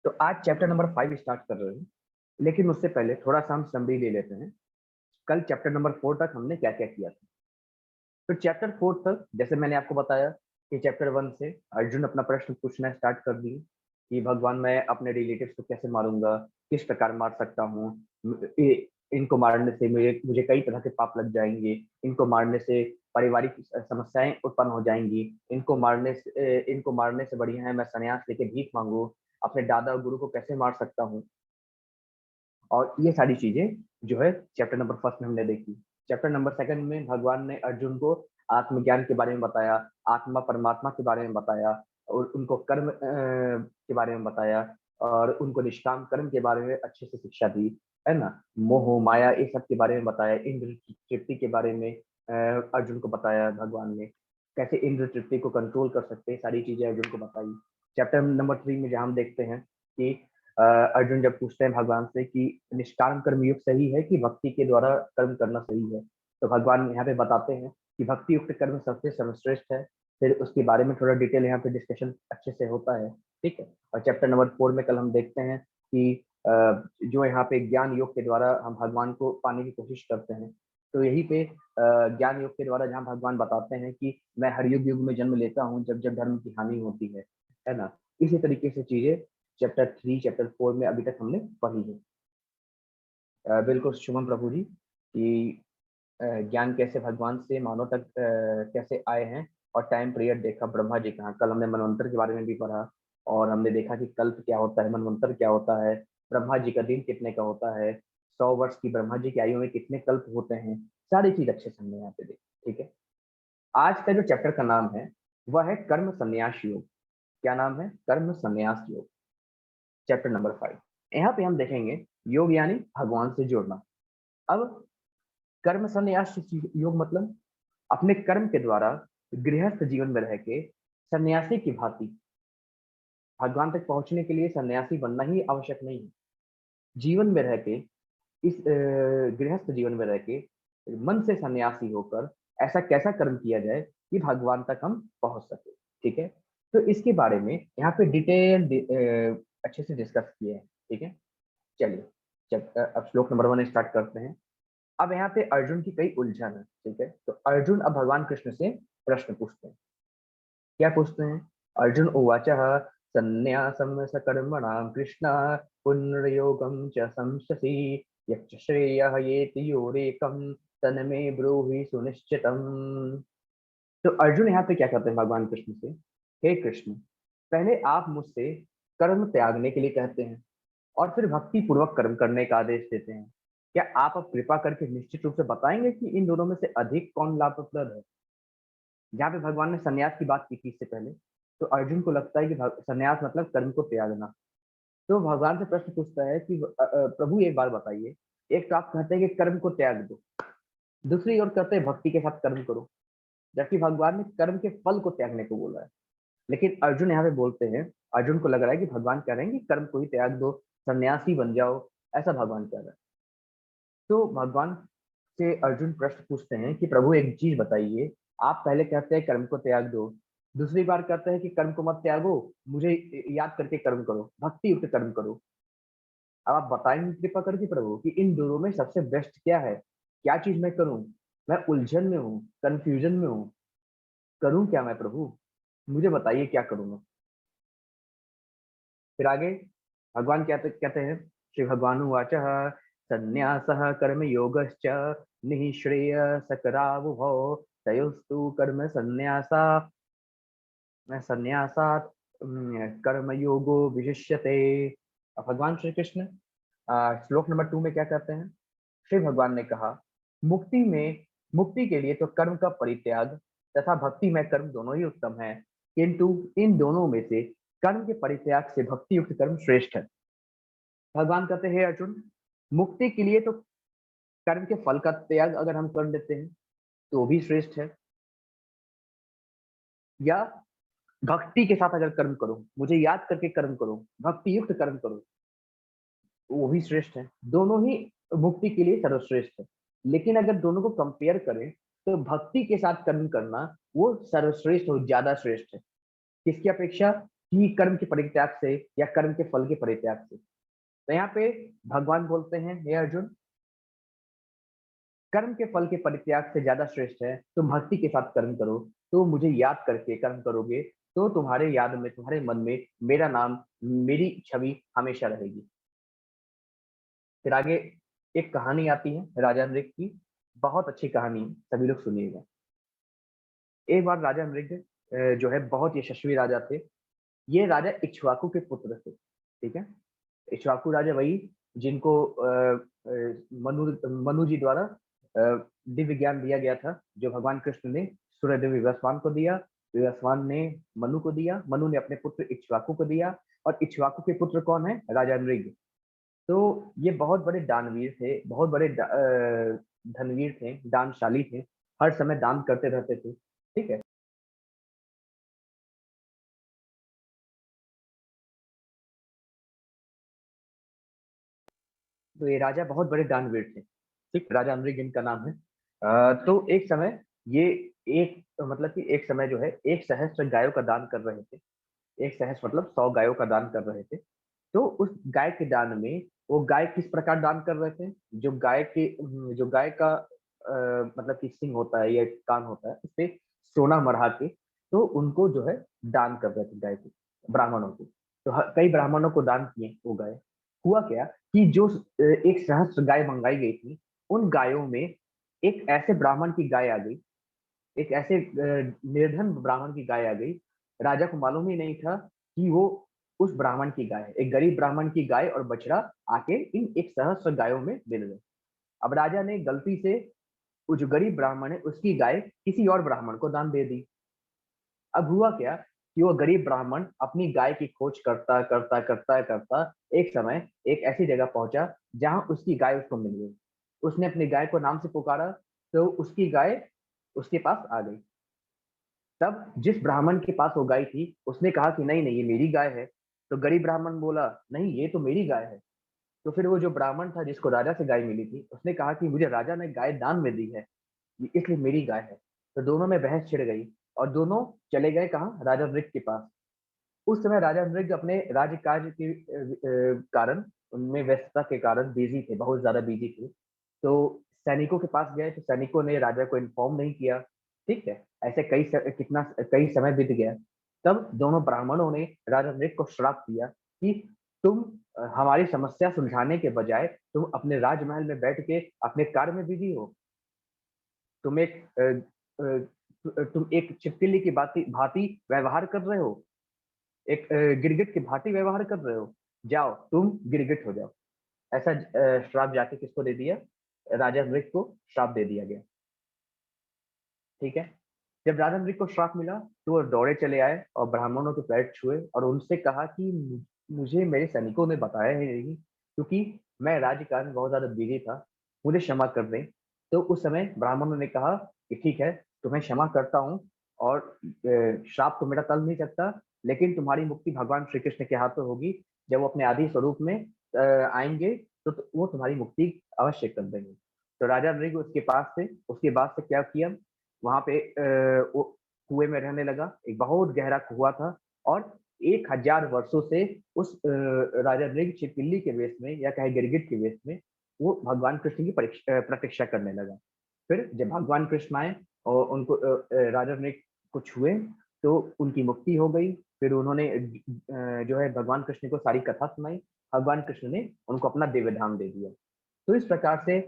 तो आज chapter number 5 start कर रहे हैं, लेकिन उससे पहले थोड़ा-सा हम समरी ले लेते हैं। कल चैप्टर नंबर 4 तक हमने क्या-क्या किया था। तो चैप्टर 4 तक जैसे मैंने आपको बताया कि चैप्टर 1 से अर्जुन अपना प्रश्न पूछना स्टार्ट कर दिए कि भगवान मैं अपने रिलेटिव्स को कैसे मारूँगा, किस प्रकार मार सकता हूँ, इनको मारने से मुझे कई तरह के पाप लग जाएँगे, इनको मारने से पारिवारिक समस्याएँ उत्पन्न हो जाएँगी, इनको मारने से बढ़िया है मैं संन्यास लेके भीख माँगूँ, अपने दादा और गुरु को कैसे मार सकता हूँ। और ये सारी चीज़ें जो है चैप्टर नंबर 1 में हमने देखी। चैप्टर नंबर 2 में भगवान ने अर्जुन को आत्मज्ञान के बारे में बताया, आत्मा परमात्मा के बारे में बताया और उनको कर्म के बारे में बताया और उनको निष्काम कर्म के बारे में अच्छे से शिक्षा दी, है ना? मोह, माया ये सब के बारे में बताया, इंद्र तृप्ति के बारे में अर्जुन को बताया भगवान ने। कैसे इंद्र तृप्ति को कंट्रोल कर सकते हैं, सारी चीज़ें अर्जुन को बताई। चैप्टर नंबर 3 में जहाँ हम देखते हैं कि अर्जुन जब पूछते हैं भगवान से कि निष्काम कर्म युक्त सही है कि भक्ति के द्वारा कर्म करना सही है, तो भगवान यहाँ पे बताते हैं कि भक्ति युक्त कर्म सबसे सर्वश्रेष्ठ है। फिर उसके बारे में थोड़ा डिटेल यहाँ पे डिस्कशन अच्छे से होता है, ठीक है। और चैप्टर नंबर 4 में कल हम देखते हैं कि जो यहाँ पे ज्ञान योग के द्वारा हम भगवान को पाने की कोशिश करते हैं, तो यहीं पे ज्ञान योग के द्वारा जहाँ भगवान बताते हैं कि मैं हर युग युग में जन्म लेता हूँ जब जब धर्म की हानि होती है ना। इसी तरीके से चीजें चैप्टर 3 चैप्टर 4 में अभी तक हमने पढ़ी है। बिल्कुल शुभम प्रभु जी कि ज्ञान कैसे भगवान से मानव तक कैसे आए हैं और टाइम पीरियड देखा ब्रह्मा जी का। कल हमने मनवंतर के बारे में भी पढ़ा और हमने देखा कि कल्प क्या होता है, मनवंतर क्या होता है, ब्रह्मा जी का दिन कितने का होता है, 100 वर्ष की ब्रह्मा जी की आयु में कितने कल्प होते हैं, सारी चीज अच्छे से हमने यहाँ पे देखी। ठीक है, आज का जो चैप्टर का नाम है वह है कर्म संन्यास योग। क्या नाम है? कर्म संन्यास योग, चैप्टर नंबर 5। यहाँ पे हम देखेंगे योग यानी भगवान से जुड़ना। अब कर्म संन्यास योग मतलब अपने कर्म के द्वारा गृहस्थ जीवन में रह के सन्यासी की भांति भगवान तक पहुंचने के लिए सन्यासी बनना ही आवश्यक नहीं है। जीवन में रह के इस गृहस्थ जीवन में रह के मन से सन्यासी होकर ऐसा कैसा कर्म किया जाए कि भगवान तक हम पहुंच सके। ठीक है, तो इसके बारे में यहाँ पे डिटेल अच्छे से डिस्कस किए हैं। ठीक है, चलिए जब अब श्लोक नंबर 1 स्टार्ट करते हैं। अब यहाँ पे अर्जुन की कई उलझन है। ठीक है, तो अर्जुन अब भगवान कृष्ण से प्रश्न पूछते हैं। क्या पूछते हैं? अर्जुन उवाच संन्यासं सकर्मणां कृष्ण पुनर्योगं च संशसि यच्च श्रेयः येति योरेकं तन्मे ब्रूहि सुनिश्चितम्। तो अर्जुन यहाँ पे क्या करते हैं भगवान कृष्ण से? हे कृष्ण, पहले आप मुझसे कर्म त्यागने के लिए कहते हैं और फिर भक्ति पूर्वक कर्म करने का आदेश देते हैं। क्या आप अब कृपा करके निश्चित रूप से बताएंगे कि इन दोनों में से अधिक कौन लाभप्रद है? जहाँ पे भगवान ने संन्यास की बात की थी इससे पहले, तो अर्जुन को लगता है कि संन्यास मतलब कर्म को त्यागना। तो भगवान से प्रश्न पूछता है कि प्रभु एक बार बताइए, एक तो आप कहते हैं कि कर्म को त्याग दो, दूसरी ओर कहते हैं भक्ति के साथ कर्म करो, जबकि भगवान ने कर्म के फल को त्यागने को बोला है। लेकिन अर्जुन यहाँ पे बोलते हैं, अर्जुन को लग रहा है कि भगवान कह रहे हैं कि कर्म को ही त्याग दो, सन्यासी बन जाओ, ऐसा भगवान कह रहा है। तो भगवान से अर्जुन प्रश्न पूछते हैं कि प्रभु एक चीज बताइए, आप पहले कहते हैं कर्म को त्याग दो, दूसरी बार कहते हैं कि कर्म को मत त्यागो, मुझे याद करके कर्म करो, भक्ति युक्त कर्म करो। अब आप बताएंगे कृपा करके प्रभु कि इन दोनों में सबसे बेस्ट क्या है, क्या चीज मैं करूं? मैं उलझन में हूँ, कंफ्यूजन में हूँ, करूं क्या मैं प्रभु? मुझे बताइए क्या करूं मैं। फिर आगे भगवान क्या कहते हैं? श्री भगवान उवाच संन्यासः कर्म योगश्च निःश्रेय सकरावुभौ तयोस्तु कर्म संन्यासा संन्यासात् कर्म योगो विशिष्यते। अब भगवान श्री कृष्ण श्लोक नंबर 2 में क्या कहते हैं? श्री भगवान ने कहा मुक्ति के लिए तो कर्म का परित्याग तथा भक्ति में कर्म दोनों ही उत्तम है, किंतु इन दोनों में से कर्म के परित्याग से भक्ति युक्त कर्म श्रेष्ठ है। भगवान कहते हैं अर्जुन, मुक्ति के लिए तो कर्म के फल का त्याग अगर हम कर देते हैं तो भी श्रेष्ठ है, या भक्ति के साथ अगर कर्म करो, मुझे याद करके कर्म करो, भक्ति युक्त कर्म करो, वो भी श्रेष्ठ है। दोनों ही मुक्ति के लिए सर्वश्रेष्ठ है। लेकिन अगर दोनों को कंपेयर करें तो भक्ति के साथ कर्म करना वो सर्वश्रेष्ठ और ज्यादा श्रेष्ठ है। किसकी अपेक्षा? कि कर्म के परित्याग से या कर्म के फल के परित्याग से। तो यहाँ पे भगवान बोलते हैं, हे अर्जुन, कर्म के फल के परित्याग से ज्यादा श्रेष्ठ है तुम भक्ति के साथ कर्म करो। तो मुझे याद करके कर्म करोगे तो तुम्हारे याद में, तुम्हारे मन में मेरा नाम, मेरी छवि हमेशा रहेगी। फिर आगे एक कहानी आती है राजा नृग की, बहुत अच्छी कहानी है, सभी लोग सुनिएगा। एक बार राजा नृग जो है बहुत यशस्वी राजा थे। ये राजा इक्ष्वाकु के पुत्र थे, ठीक है। इक्ष्वाकु राजा वही जिनको मनु मनु जी द्वारा दिव्य ज्ञान दिया गया था, जो भगवान कृष्ण ने सूर्यदेव विवस्वान को दिया, विवस्वान ने मनु को दिया, मनु ने अपने पुत्र इक्ष्वाकु को दिया, और इक्ष्वाकु के पुत्र कौन है? राजा नृग। तो ये बहुत बड़े दानवीर थे, बहुत बड़े धनवीर थे, दानशाली थे, हर समय दान करते रहते थे, ठीक है। तो ये राजा बहुत बड़े दानवीर थे, ठीक, राजा अमरीक इनका नाम है। तो एक समय ये एक मतलब कि एक समय जो है 1 सहस्त्र गायों का दान कर रहे थे। 1 सहस्त्र मतलब 100 गायों का दान कर रहे थे। तो उस गाय के दान में, वो गाय किस प्रकार दान कर रहे थे? जो गाय का मतलब कि सिंग होता है या कान होता है, उस पे सोना मढ़ा के तो उनको जो है दान कर रहे थे गाय को, ब्राह्मणों को। तो कई ब्राह्मणों को दान किए वो गाय। हुआ क्या कि जो 1 सहस्त्र गाय मंगाई गई थी, उन गायों में एक ऐसे ब्राह्मण की गाय आ गई, एक ऐसे निर्धन ब्राह्मण की गाय आ गई। राजा को मालूम ही नहीं था कि वो उस ब्राह्मण की गाय है। एक गरीब ब्राह्मण की गाय और बछड़ा आके इन 1 सहस्त्र गायों में मिल गए। अब राजा ने गलती से वो जो गरीब ब्राह्मण है उसकी गाय किसी और ब्राह्मण को दान दे दी। अब हुआ क्या कि वो गरीब ब्राह्मण अपनी गाय की खोज करता करता करता करता एक समय एक ऐसी जगह पहुंचा जहां उसकी गाय उसको मिल गई। उसने अपनी गाय को नाम से पुकारा तो उसकी गाय उसके पास आ गई। तब जिस ब्राह्मण के पास वो गाय थी उसने कहा कि नहीं नहीं, ये मेरी गाय है। तो गरीब ब्राह्मण बोला, नहीं ये तो मेरी गाय है। तो फिर वो जो ब्राह्मण था जिसको राजा से गाय मिली थी, उसने कहा कि मुझे राजा ने गाय दान में दी है, इसलिए मेरी गाय है। तो दोनों में बहस छिड़ गई और दोनों चले गए कहाँ? राजा वृक के पास। उस समय राजा मृग अपने राज्य कार्य के कारण, उनमें व्यस्तता के कारण बिजी थे, बहुत ज्यादा बिजी थे। तो सैनिकों के पास गए तो सैनिकों ने राजा को इन्फॉर्म नहीं किया, ठीक है। ऐसे कई समय बीत गया। तब दोनों ब्राह्मणों ने राजा मृग को श्राप दिया कि तुम हमारी समस्या सुलझाने के बजाय तुम अपने राजमहल में बैठ के अपने कार्य में बिजी हो। तुम एक तुम एक छिपकली की भांति व्यवहार कर रहे हो, एक गिरगिट की भांति व्यवहार कर रहे हो। जाओ तुम गिरगिट हो जाओ। ऐसा श्राप जाके किसको दे दिया? राजा मृग को श्राप दे दिया गया, ठीक है। जब राजा मृग को श्राप मिला तो वो दौड़े चले आए और ब्राह्मणों के पैर छुए और उनसे कहा कि मुझे मेरे सैनिकों ने बताया ही नहीं, क्योंकि मैं राज्यकाल में बहुत ज्यादा बिजी था, मुझे क्षमा कर दें। तो उस समय ब्राह्मणों ने कहा कि ठीक है, तुम्हें क्षमा करता हूँ, और श्राप तो मेरा टल नहीं सकता, लेकिन तुम्हारी मुक्ति भगवान श्री कृष्ण के हाथों होगी। जब वो अपने आदि स्वरूप में आएंगे तो वो तुम्हारी मुक्ति अवश्य कर देंगे। तो राजा मृग उसके पास से, उसके बाद से क्या किया, वहां पे वो कुएं में रहने लगा। एक बहुत गहरा कुआं था और 1000 वर्षों से उस राजा मृग छिपकली के वेश में या कहे गिरगिट के वेश में वो भगवान कृष्ण की प्रतीक्षा करने लगा। फिर जब भगवान कृष्ण आए और उनको राजा मृग को छुए तो उनकी मुक्ति हो गई। फिर उन्होंने जो है भगवान कृष्ण को सारी कथा सुनाई। भगवान कृष्ण ने उनको अपना दिव्य धाम दे दिया। तो इस प्रकार से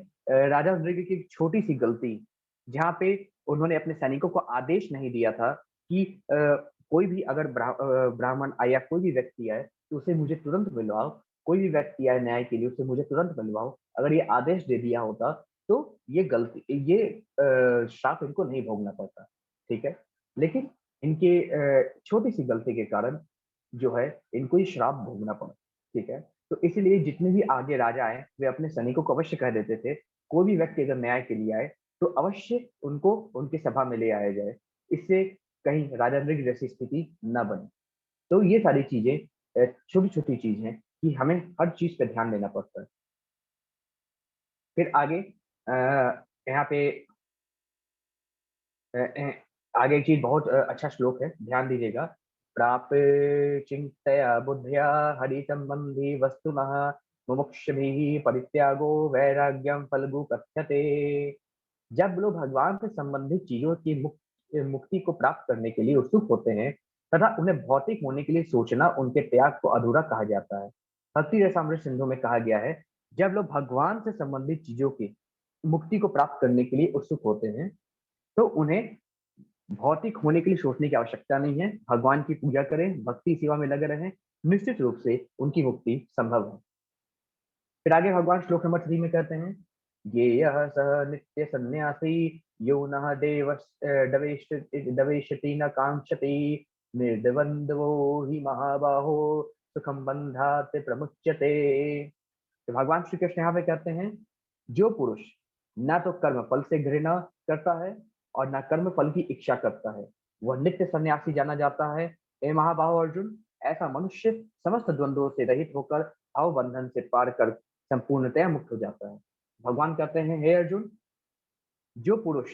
राजा मृग की एक छोटी सी गलती, जहाँ पे उन्होंने अपने सैनिकों को आदेश नहीं दिया था कि कोई भी अगर ब्राह्मण आए या कोई भी व्यक्ति आए तो उसे मुझे तुरंत मिलवाओ, कोई भी व्यक्ति आए न्याय के लिए उसे मुझे तुरंत मिलवाओ, अगर ये आदेश दे दिया होता तो ये श्राप इनको नहीं भोगना पड़ता, ठीक है। लेकिन इनके छोटी सी गलती के कारण जो है इनको ये श्राप भोगना पड़ा, ठीक है। तो इसीलिए जितने भी आगे राजा आए वे अपने सैनिकों को अवश्य कह देते थे, कोई भी व्यक्ति अगर न्याय के लिए आए तो अवश्य उनको उनकी सभा में ले आया जाए, इससे कहीं राजा मृग जैसी स्थिति न बने। तो ये सारी चीजें छोटी छोटी चीज हैं कि हमें हर चीज पे ध्यान देना पड़ता है। फिर आगे यहाँ पे अ, अ, आगे एक चीज बहुत अच्छा श्लोक है, ध्यान दीजिएगा। प्राप्य चिंतया बुद्धिया हरि संबंधी वस्तुनः मुमुक्षुभिः परित्यागो वैराग्यम फलगु कथ्यते। जब लोग भगवान से संबंधित चीजों की मुक्ति को प्राप्त करने के लिए उत्सुक होते हैं तथा उन्हें भौतिक होने के लिए सोचना उनके त्याग को अधूरा कहा जाता है। भक्ति रसामृत सिंधु में कहा गया है, जब लोग भगवान से संबंधित चीजों की मुक्ति को प्राप्त करने के लिए उत्सुक होते हैं तो उन्हें भौतिक होने के लिए सोचने की आवश्यकता नहीं है। भगवान की पूजा करें, भक्ति सेवा में लगे रहें, निश्चित रूप से उनकी मुक्ति संभव है। फिर आगे भगवान श्लोक नंबर 3 में कहते हैं, ये यह सह नित्य सन्यासी यो न दवेशति न कांक्षति निर्द्वंद्वो ही महाबाहो सुखम बंधात प्रमुच्यते। तो भगवान श्री कृष्ण यहाँ पे कहते हैं, जो पुरुष ना तो कर्म फल से घृणा करता है और ना कर्म फल की इच्छा करता है, वह नित्य सन्यासी जाना जाता है। हे महाबाहो अर्जुन, ऐसा मनुष्य समस्त द्वंद्वों से रहित होकर भाव बंधन से पार कर संपूर्णतया मुक्त हो जाता है। भगवान कहते हैं, हे अर्जुन, जो पुरुष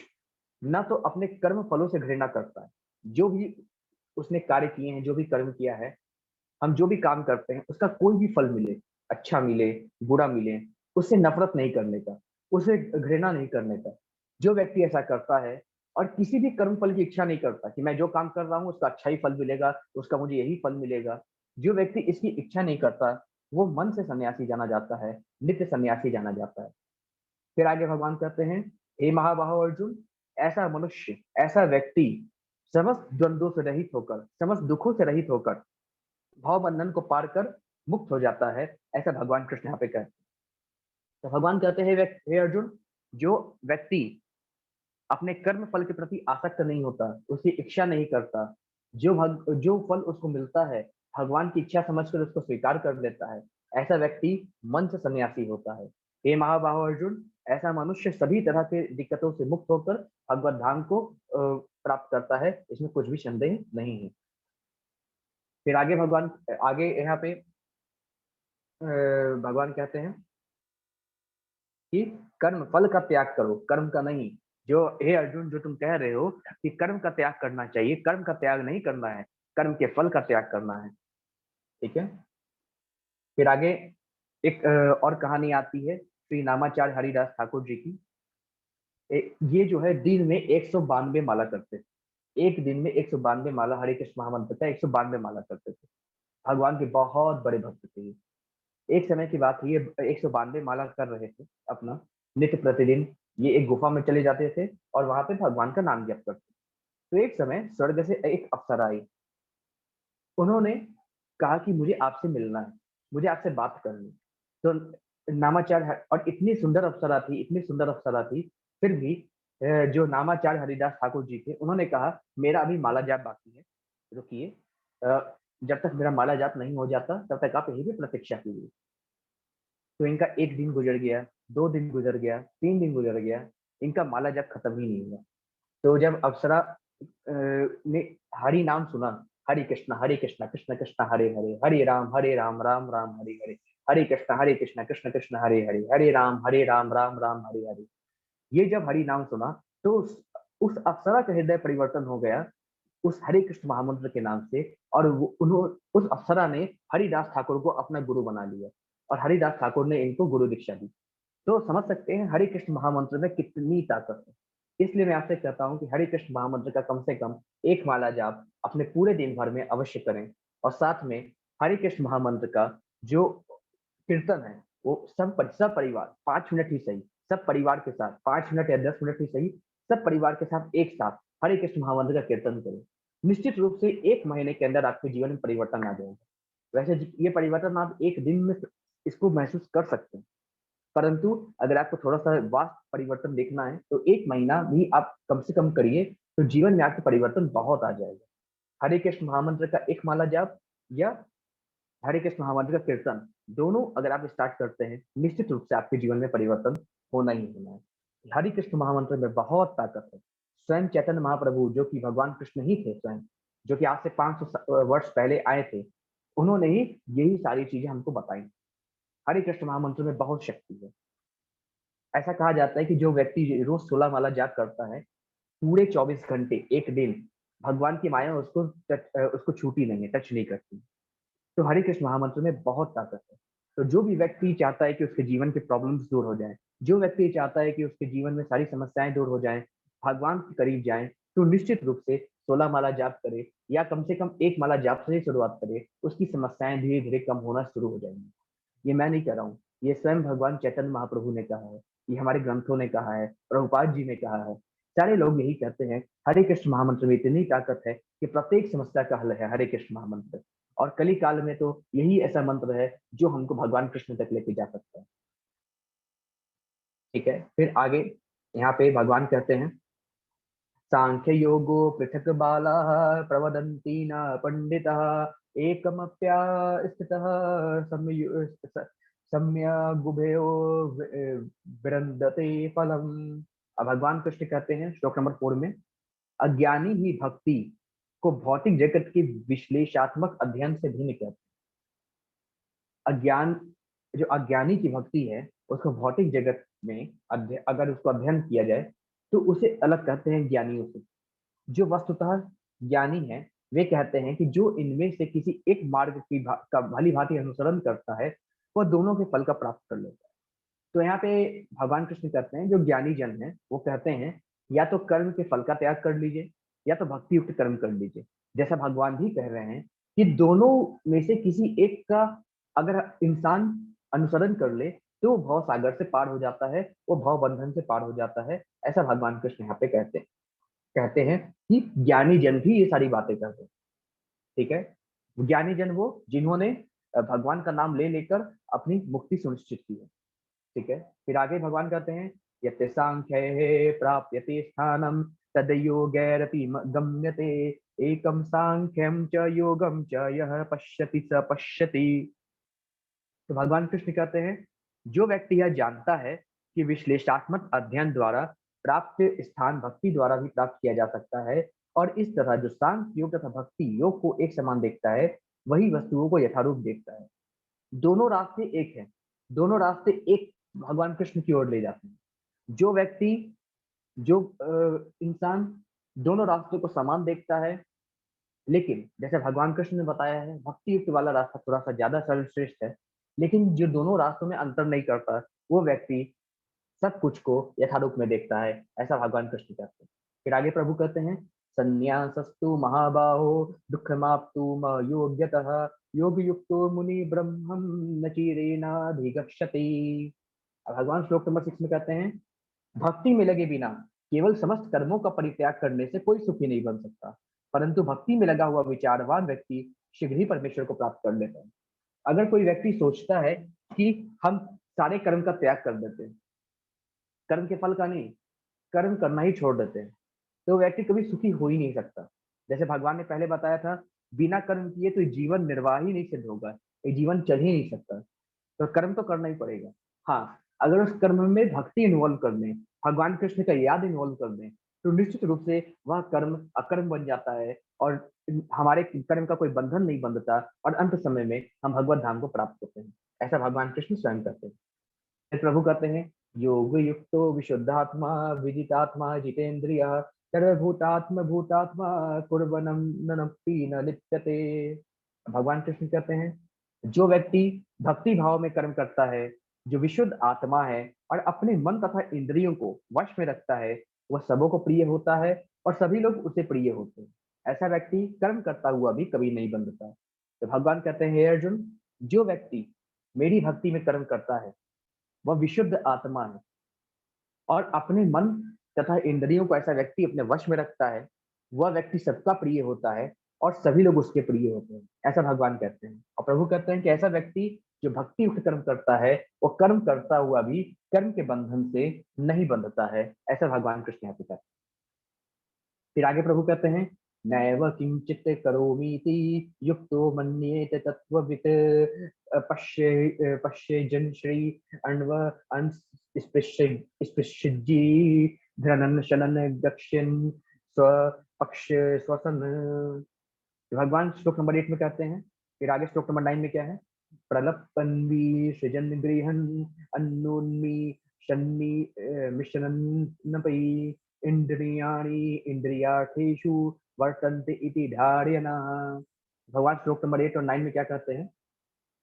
ना तो अपने कर्म फलों से घृणा करता है, जो भी उसने कार्य किए हैं, जो भी कर्म किया है, हम जो भी काम करते हैं उसका कोई भी फल मिले, अच्छा मिले बुरा मिले, उससे नफरत नहीं करने का, उसे घृणा नहीं करने का। जो व्यक्ति ऐसा करता है और किसी भी कर्म फल की इच्छा नहीं करता कि मैं जो काम कर रहा हूँ उसका अच्छा ही फल मिलेगा, उसका मुझे यही फल मिलेगा, जो व्यक्ति इसकी इच्छा नहीं करता वो मन से सन्यासी जाना जाता है, नित्य सन्यासी जाना जाता है। फिर आगे भगवान कहते हैं, हे महाबाहो अर्जुन, ऐसा मनुष्य, ऐसा व्यक्ति समस्त द्वंद्वों से रहित होकर, समस्त दुखों से रहित होकर भाव बंधन को पार कर मुक्त हो जाता है। ऐसा भगवान कृष्ण यहाँ पे कहते हैं। तो भगवान कहते हैं, हे अर्जुन, जो व्यक्ति अपने कर्म फल के प्रति आसक्त नहीं होता, उसकी इच्छा नहीं करता, जो फल उसको मिलता है भगवान की इच्छा समझकर उसको स्वीकार कर लेता है, ऐसा व्यक्ति मन से सन्यासी होता है। हे महाबाहो अर्जुन, ऐसा मनुष्य सभी तरह के दिक्कतों से मुक्त होकर भगवत धाम को प्राप्त करता है, इसमें कुछ भी संदेह नहीं है। फिर आगे भगवान आगे यहाँ पे भगवान कहते हैं कि कर्म फल का त्याग करो, कर्म का नहीं। जो हे अर्जुन, जो तुम कह रहे हो कि कर्म का त्याग करना चाहिए, कर्म का त्याग नहीं करना है, कर्म के फल का त्याग करना है। ठीक है। फिर आगे एक और कहानी आती है श्री नामाचार्य हरिदास ठाकुर जी की। ये जो है दिन में 192 माला करते थे। एक दिन में 192 माला हरे कृष्ण महामंत्र का 192 माला करते थे। भगवान के बहुत बड़े भक्त थे ये। एक समय की बात है, ये 192 माला कर रहे थे अपना नित्य प्रतिदिन। ये एक गुफा में चले जाते थे और वहां पे भगवान का नाम जप करते। तो एक समय स्वर्ग से एक अप्सरा आई। उन्होंने कहा कि मुझे आपसे मिलना है, मुझे आपसे बात करनी। तो नामाचार्य, और इतनी सुंदर अप्सरा थी, इतनी सुंदर अप्सरा थी, फिर भी जो नामाचार्य हरिदास ठाकुर जी थे उन्होंने कहा, मेरा अभी माला जाप बाकी है, रुकिए, जब तक मेरा माला जाप नहीं हो जाता तब तक आप यहीं पे प्रतीक्षा कीजिए। तो इनका एक दिन गुजर गया, 2 दिन गुजर गया, 3 दिन गुजर गया, इनका माला जाप खत्म ही नहीं हुआ। तो जब अप्सरा ने हरि नाम सुना, हरे कृष्ण कृष्ण कृष्ण हरे हरे, हरे राम राम राम हरे हरे, हरे कृष्ण कृष्ण कृष्ण हरे हरे, हरे राम राम राम हरे हरे, ये जब हरि नाम सुना तो उस अप्सरा का हृदय परिवर्तन हो गया उस हरे कृष्ण महामंत्र के नाम से। और उस अप्सरा ने हरिदास ठाकुर को अपना गुरु बना लिया और हरिदास ठाकुर ने इनको गुरु दीक्षा दी। तो समझ सकते हैं हरे कृष्ण महामंत्र में कितनी ताकत है। इसलिए मैं आपसे कहता हूँ कि हरे कृष्ण महामंत्र का कम से कम एक माला जाप अपने पूरे दिन भर में अवश्य करें। और साथ में हरे कृष्ण महामंत्र का जो कीर्तन है वो सब परिवार 5 मिनट ही सही, सब परिवार के साथ 5 मिनट या 10 मिनट ही सही, सब परिवार के साथ एक साथ हरे कृष्ण महामंत्र का कीर्तन करें। निश्चित रूप से 1 महीने के अंदर आपके जीवन में परिवर्तन आ जाएगा। वैसे ये परिवर्तन आप एक दिन में इसको महसूस कर सकते हैं, परंतु अगर आपको थोड़ा सा वास्ट परिवर्तन देखना है तो 1 महीना भी आप कम से कम करिए, तो जीवन में आपके परिवर्तन बहुत आ जाएगा। हरे कृष्ण महामंत्र का एक माला जाप या हरे कृष्ण महामंत्र का कीर्तन, दोनों अगर आप स्टार्ट करते हैं निश्चित रूप से आपके जीवन में परिवर्तन होना ही होना है। हरे कृष्ण महामंत्र में बहुत ताकत है। स्वयं चैतन्य महाप्रभु, जो कि भगवान कृष्ण ही थे स्वयं, जो कि आज से 500 वर्ष पहले आए थे, उन्होंने ही यही सारी चीजें हमको बताई। हरे कृष्ण महामंत्र में बहुत शक्ति है। ऐसा कहा जाता है कि जो व्यक्ति रोज 16 माला जाप करता है, पूरे 24 घंटे एक दिन भगवान की माया उसको छूती नहीं है, टच नहीं करती। तो हरे कृष्ण महामंत्र में बहुत ताकत है। तो जो भी व्यक्ति चाहता है कि उसके जीवन के प्रॉब्लम्स दूर हो जाएं, जो व्यक्ति चाहता है कि उसके जीवन में सारी समस्याएं दूर हो जाएं, भगवान के करीब जाएं, तो निश्चित रूप से 16 माला जाप करे, या कम से कम एक माला जाप से ही शुरुआत करे, उसकी समस्याएं धीरे धीरे कम होना शुरू हो जाएंगी। ये मैं नहीं कह रहा हूँ, ये स्वयं भगवान चैतन्य महाप्रभु ने कहा है, ये हमारे ग्रंथों ने कहा है, प्रभुपाद जी ने कहा है, सारे लोग यही कहते हैं। हरे कृष्ण महामंत्र में इतनी ताकत है कि प्रत्येक समस्या का हल है हरे कृष्ण महामंत्र। और कली काल में तो यही ऐसा मंत्र है जो हमको भगवान कृष्ण तक लेके जा सकता है। ठीक है, फिर आगे यहाँ पे भगवान कहते हैं, सांख्य योगो पृथक बाला प्रवदन्ति न पंडितः एकमप्यास्थितः सम्यगुभयो विरंदते फलम। अब भगवान कृष्ण कहते हैं श्लोक नंबर 4 में, अज्ञानी ही भक्ति को भौतिक जगत के विश्लेषात्मक अध्ययन से भिन्न कहते हैं। अज्ञान, जो अज्ञानी की भक्ति है उसको भौतिक जगत में अगर उसको अध्ययन किया जाए तो उसे अलग कहते हैं ज्ञानियों से। जो वस्तुतः ज्ञानी है वे कहते हैं कि जो इनमें से किसी एक मार्ग का भली भांति अनुसरण करता है वह दोनों के फल का प्राप्त कर लेता है। तो यहाँ पे भगवान कृष्ण कहते हैं जो ज्ञानी जन है वो कहते हैं या तो कर्म के फल का त्याग कर लीजिए या तो भक्ति युक्त कर्म कर लीजिए। जैसा भगवान भी कह रहे हैं कि दोनों में से किसी एक का अगर इंसान अनुसरण कर ले तो वो भव सागर से पार हो जाता है, वो भव बंधन से पार हो जाता है। ऐसा भगवान कृष्ण यहाँ पे कहते हैं कि ज्ञानी जन भी ये सारी बातें करते हैं। ठीक है, ज्ञानी जन वो जिन्होंने भगवान का नाम ले लेकर अपनी मुक्ति सुनिश्चित की है। ठीक है, फिर आगे भगवान कहते हैं, यत्ते सांख्ये प्राप्यते स्थानम तद योगैरपि गम्यते एकम सांख्यम च योगम च यह पश्यति स पश्यति। तो भगवान कृष्ण कहते हैं जो व्यक्ति यह जानता है कि विश्लेषणात्मक अध्ययन द्वारा प्राप्त स्थान भक्ति द्वारा भी प्राप्त किया जा सकता है, और इस तरह जो सांख्य योग तथा भक्ति योग को एक समान देखता है वही वस्तुओं को यथारूप देखता है। दोनों रास्ते एक हैं, दोनों रास्ते एक भगवान कृष्ण की ओर ले जाते हैं। जो व्यक्ति, जो इंसान दोनों रास्तों को समान देखता है, लेकिन जैसे भगवान कृष्ण ने बताया है भक्ति युक्त वाला रास्ता थोड़ा सा ज्यादा सर्वश्रेष्ठ है, लेकिन जो दोनों रास्तों में अंतर नहीं करता वो व्यक्ति सब कुछ को यथारूप में देखता है। ऐसा भगवान कृष्ण कहते हैं। फिर आगे प्रभु कहते हैं, संन्यासस्तु महाबाहो दुःखमाप्तुम योग्यतः योग युक्तो मुनि ब्रह्मं न चिरेणाधिगच्छति। अब भगवान श्लोक नंबर 6 में कहते हैं, भक्ति में लगे बिना केवल समस्त कर्मों का परित्याग करने से कोई सुखी नहीं बन सकता, परंतु भक्ति में लगा हुआ विचारवान व्यक्ति शीघ्र ही परमेश्वर को प्राप्त कर लेता है। अगर कोई व्यक्ति सोचता है कि हम सारे कर्म का त्याग कर देते हैं, कर्म के फल का नहीं, कर्म करना ही छोड़ देते हैं, तो व्यक्ति कभी सुखी हो ही नहीं सकता। जैसे भगवान ने पहले बताया था, बिना कर्म किए तो जीवन निर्वाह ही नहीं सिद्ध होगा, ये जीवन चल ही नहीं सकता। तो कर्म तो करना ही पड़ेगा। हाँ, अगर उस कर्म में भक्ति इन्वॉल्व कर दें, भगवान कृष्ण का याद इन्वॉल्व कर दें, तो निश्चित रूप से वह कर्म अकर्म बन जाता है और हमारे कर्म का कोई बंधन नहीं बंधता, और अंत समय में हम भगवत धाम को प्राप्त होते हैं। ऐसा भगवान कृष्ण स्वयं करते हैं। फिर प्रभु कहते हैं, योग युक्तो विशुद्धात्मा विदितात्मा जितेन्द्रिय सर्वभूतात्म भूतात्मा कुर्वनम ननपि न लिप्यते। भगवान कृष्ण कहते हैं जो व्यक्ति भक्ति भाव में कर्म करता है, जो विशुद्ध आत्मा है और अपने मन तथा इंद्रियों को वश में रखता है, वह सबों को प्रिय होता है और सभी लोग उसे प्रिय होते हैं। ऐसा व्यक्ति कर्म करता हुआ भी कभी नहीं बंधता। तो भगवान कहते हैं, हे अर्जुन, जो व्यक्ति मेरी भक्ति में कर्म करता है वह विशुद्ध आत्मा है और अपने मन तथा इंद्रियों को ऐसा व्यक्ति अपने वश में रखता है, वह व्यक्ति सबका प्रिय होता है और सभी लोग उसके प्रिय होते हैं। ऐसा भगवान कहते हैं। और प्रभु कहते हैं कि ऐसा व्यक्ति जो भक्ति युक्त कर्म करता है वो कर्म करता हुआ भी कर्म के बंधन से नहीं बंधता है। ऐसा भगवान कृष्ण यहाँ पे कहते हैं। फिर आगे प्रभु कहते हैं, नैव किंचित करोमीति युक्तो मन्येत तत्ववित् पश्ये जन श्री अन्व स्पृश्यज्जी धनन शनन दक्षिण स्व पक्ष स्वसन। भगवान श्लोक नंबर 8 में कहते हैं। फिर आगे श्लोक नंबर 9 में क्या है, प्रलपन्वी सृजन गृहन अन्नोन्मी शन्मी मिशनन इंद्रियाणि इंद्रियार्थेषु वर्तन्ते इति धारयना। भगवान श्लोक नंबर 8 और 9 में क्या कहते हैं?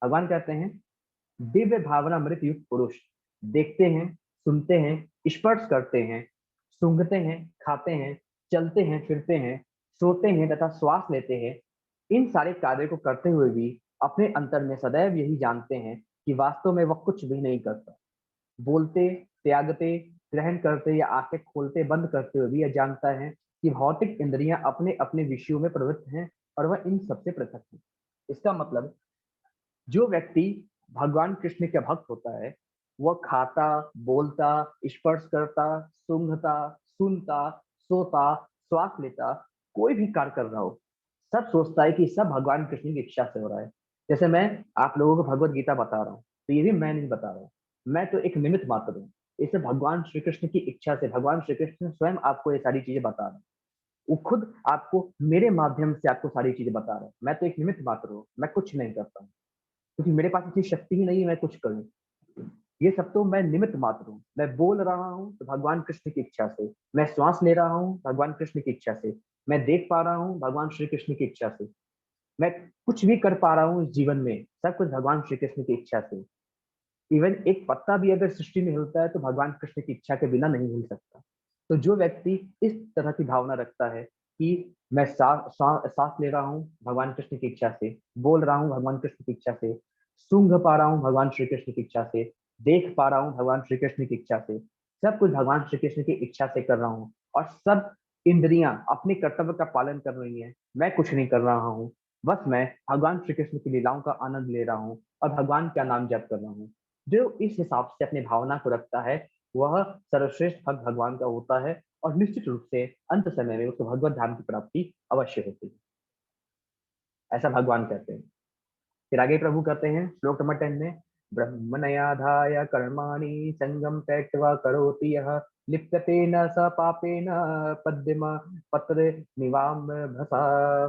भगवान कहते हैं दिव्य भावना मृत युक्त पुरुष देखते हैं, सुनते हैं, स्पर्श करते हैं, सूंघते हैं, खाते हैं, चलते हैं, फिरते हैं, सोते हैं तथा श्वास लेते हैं, इन सारे कार्यों को करते हुए भी अपने अंतर में सदैव यही जानते हैं कि वास्तव में वह कुछ भी नहीं करता। बोलते, त्यागते, ग्रहण करते या आंखें खोलते बंद करते हुए भी यह जानता है कि भौतिक इंद्रियां अपने अपने विषयों में प्रवृत्त हैं और वह इन सबसे पृथक है। इसका मतलब जो व्यक्ति भगवान कृष्ण का भक्त होता है, वह खाता, बोलता, स्पर्श करता, सूंघता, सुनता, सोता, श्वास लेता, कोई भी कार्य कर रहा हो, सब सोचता है कि सब भगवान कृष्ण की इच्छा से हो रहा है। जैसे मैं आप लोगों को भगवत गीता बता रहा हूँ, तो ये भी मैं नहीं बता रहा हूँ, मैं तो एक निमित्त मात्र हूँ। इसे भगवान श्री कृष्ण की इच्छा से भगवान श्री कृष्ण स्वयं आपको ये सारी चीजें बता रहे हैं। वो खुद आपको मेरे माध्यम से आपको सारी चीजें बता रहे हैं। मैं तो एक निमित्त मात्र हूँ, मैं कुछ नहीं करता हूँ, क्योंकि मेरे पास इतनी शक्ति ही नहीं है मैं कुछ करूं। ये सब तो मैं निमित्त मात्र हूँ। मैं बोल रहा हूँ तो भगवान कृष्ण की इच्छा से, मैं श्वास ले रहा हूँ भगवान कृष्ण की इच्छा से, मैं देख पा रहा हूँ भगवान श्री कृष्ण की इच्छा से, मैं कुछ भी कर पा रहा हूँ इस जीवन में, सब कुछ भगवान श्री कृष्ण की इच्छा से। इवन एक पत्ता भी अगर सृष्टि में हिलता है तो भगवान कृष्ण की इच्छा के बिना नहीं हिल सकता। तो जो व्यक्ति इस तरह की भावना रखता है कि मैं सांस ले रहा हूँ भगवान कृष्ण की इच्छा से, बोल रहा हूँ भगवान कृष्ण की इच्छा से, सूंघ पा रहा हूँ भगवान श्री कृष्ण की इच्छा से, देख पा रहा हूँ भगवान श्री कृष्ण की इच्छा से, सब कुछ भगवान श्री कृष्ण की इच्छा से कर रहा हूँ, और सब इंद्रियां अपने कर्तव्य का पालन कर रही हैं, मैं कुछ नहीं कर रहा हूँ, बस मैं भगवान श्री कृष्ण की लीलाओं का आनंद ले रहा हूँ और भगवान का नाम जप कर रहा हूँ। जो इस हिसाब से अपनी भावना को रखता है, वह सर्वश्रेष्ठ भक्त भगवान का होता है और निश्चित रूप से अंत समय में उसको भगवत धाम की प्राप्ति अवश्य होती है, ऐसा भगवान कहते हैं। फिर आगे प्रभु कहते हैं श्लोक नंबर 10 में, ब्रह्मणयाधाय कर्माणि संगम त्यक्त्वा करोति यः लिप्यते न स पापेन पद्म पत्र निवाम भसा।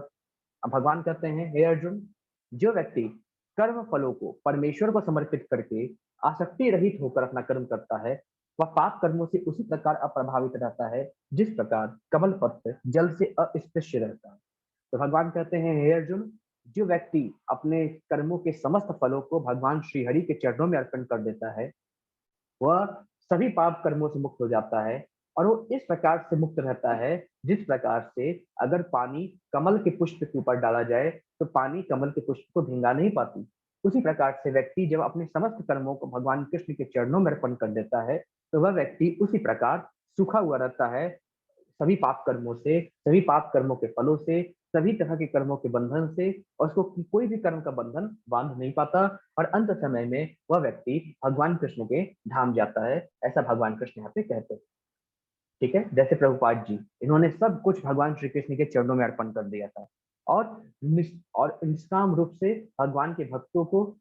अब भगवान कहते हैं हे अर्जुन, जो व्यक्ति कर्म फलों को परमेश्वर को समर्पित करके आसक्ति रहित होकर अपना कर्म करता है, वह पाप कर्मों से उसी प्रकार अप्रभावित रहता है जिस प्रकार कमल पत्र जल से अस्पृश्य रहता है। तो भगवान कहते हैं हे अर्जुन, जो व्यक्ति अपने कर्मों के समस्त फलों को भगवान श्रीहरि के चरणों में अर्पण कर देता है, वह सभी पाप कर्मों से मुक्त हो जाता है, और वो इस प्रकार से मुक्त रहता है जिस प्रकार से अगर पानी कमल के पुष्प के ऊपर डाला जाए तो पानी कमल के पुष्प को भिंगा नहीं पाती। उसी प्रकार से व्यक्ति जब अपने समस्त कर्मों को भगवान कृष्ण के चरणों में अर्पण कर देता है, तो वह व्यक्ति उसी प्रकार सूखा हुआ रहता है सभी पाप कर्मों से, सभी पाप कर्मों के फलों से, सभी तरह के कर्मों के बंधन से, और उसको कोई भी कर्म का बंधन बांध नहीं पाता, और अंत समय में वह व्यक्ति भगवान कृष्ण के धाम जाता है, ऐसा भगवान कृष्ण यहाँ पे कहते हैं। ठीक है, जैसे प्रभुपाद जी, इन्होंने सब कुछ भगवान श्री कृष्ण के चरणों में अर्पण कर दिया था, और और निष्काम रूप से भगवान के भक्तों को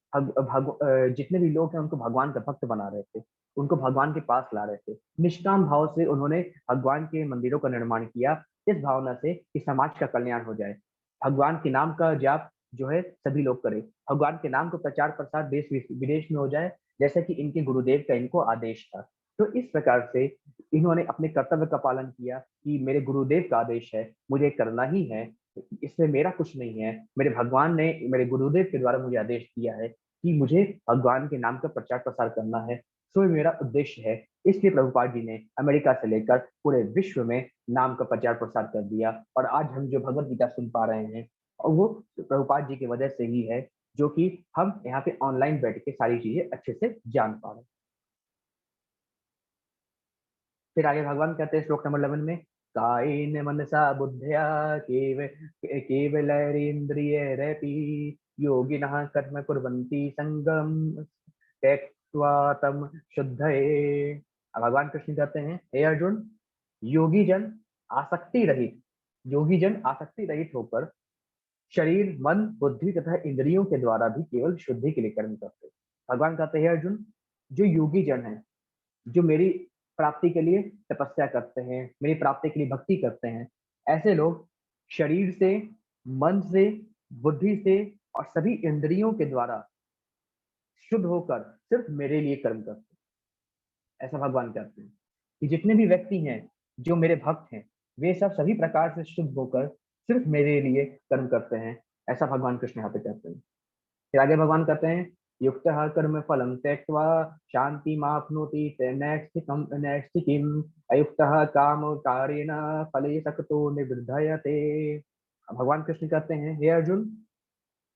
जितने भी लोग हैं उनको भगवान का भक्त बना रहे थे, उनको भगवान के पास ला रहे थे। निष्काम भाव से उन्होंने भगवान के मंदिरों का निर्माण किया, इस भावना से कि समाज का कल्याण हो जाए, भगवान के नाम का जाप जो है सभी लोग करें, भगवान के नाम को प्रचार प्रसार देश विदेश में हो जाए, जैसा कि इनके गुरुदेव का इनको आदेश था। तो इस प्रकार से इन्होंने अपने कर्तव्य का पालन किया कि मेरे गुरुदेव का आदेश है, मुझे करना ही है, इसमें मेरा कुछ नहीं है, मेरे भगवान ने मेरे गुरुदेव के द्वारा मुझे आदेश दिया है कि मुझे भगवान के नाम का प्रचार प्रसार करना है, सो मेरा उद्देश्य है। इसलिए प्रभुपाद जी ने अमेरिका से लेकर पूरे विश्व में नाम का प्रचार प्रसार कर दिया, और आज हम जो भगवत गीता सुन पा रहे हैं, और वो प्रभुपाद जी की वजह से ही है, जो कि हम यहाँ पे ऑनलाइन बैठ के सारी चीजें अच्छे से जान पा रहे हैं। फिर आगे भगवान कहते हैं श्लोक नंबर 11 में, कायेन मनसा बुद्ध्या केवलैरिन्द्रियैरपि योगिनः कर्म कुर्वन्ति संगम त्यक्त्वा तम शुद्धये। अब भगवान कृष्ण कहते हैं हे अर्जुन, योगी जन आसक्ति रहित योगी जन आसक्ति रहित होकर शरीर, मन, बुद्धि तथा इंद्रियों के द्वारा भी केवल शुद्धि के लिए कर्म करते हैं। भगवान कहते हैं अर्जुन, जो योगी जन है, जो मेरी प्राप्ति के लिए तपस्या करते हैं, मेरी प्राप्ति के लिए भक्ति करते हैं, ऐसे लोग शरीर से, मन से, बुद्धि से और सभी इंद्रियों के द्वारा शुद्ध होकर सिर्फ मेरे लिए कर्म करते हैं, ऐसा भगवान कहते हैं। कि जितने भी व्यक्ति हैं जो मेरे भक्त हैं वे सब सभी प्रकार से शुद्ध होकर सिर्फ मेरे लिए कर्म करते हैं, ऐसा भगवान कृष्ण यहाँ पे कहते हैं। फिर आगे भगवान कहते हैं, युक्त कर्म फलम त्यक्त्वा शांति माप्नोति नैष्ठिकम नैष्ठिकीम अयुक्त काम कारेण फले सक्तो निवृद्धयते। भगवान कृष्ण कहते हैं, हे अर्जुन,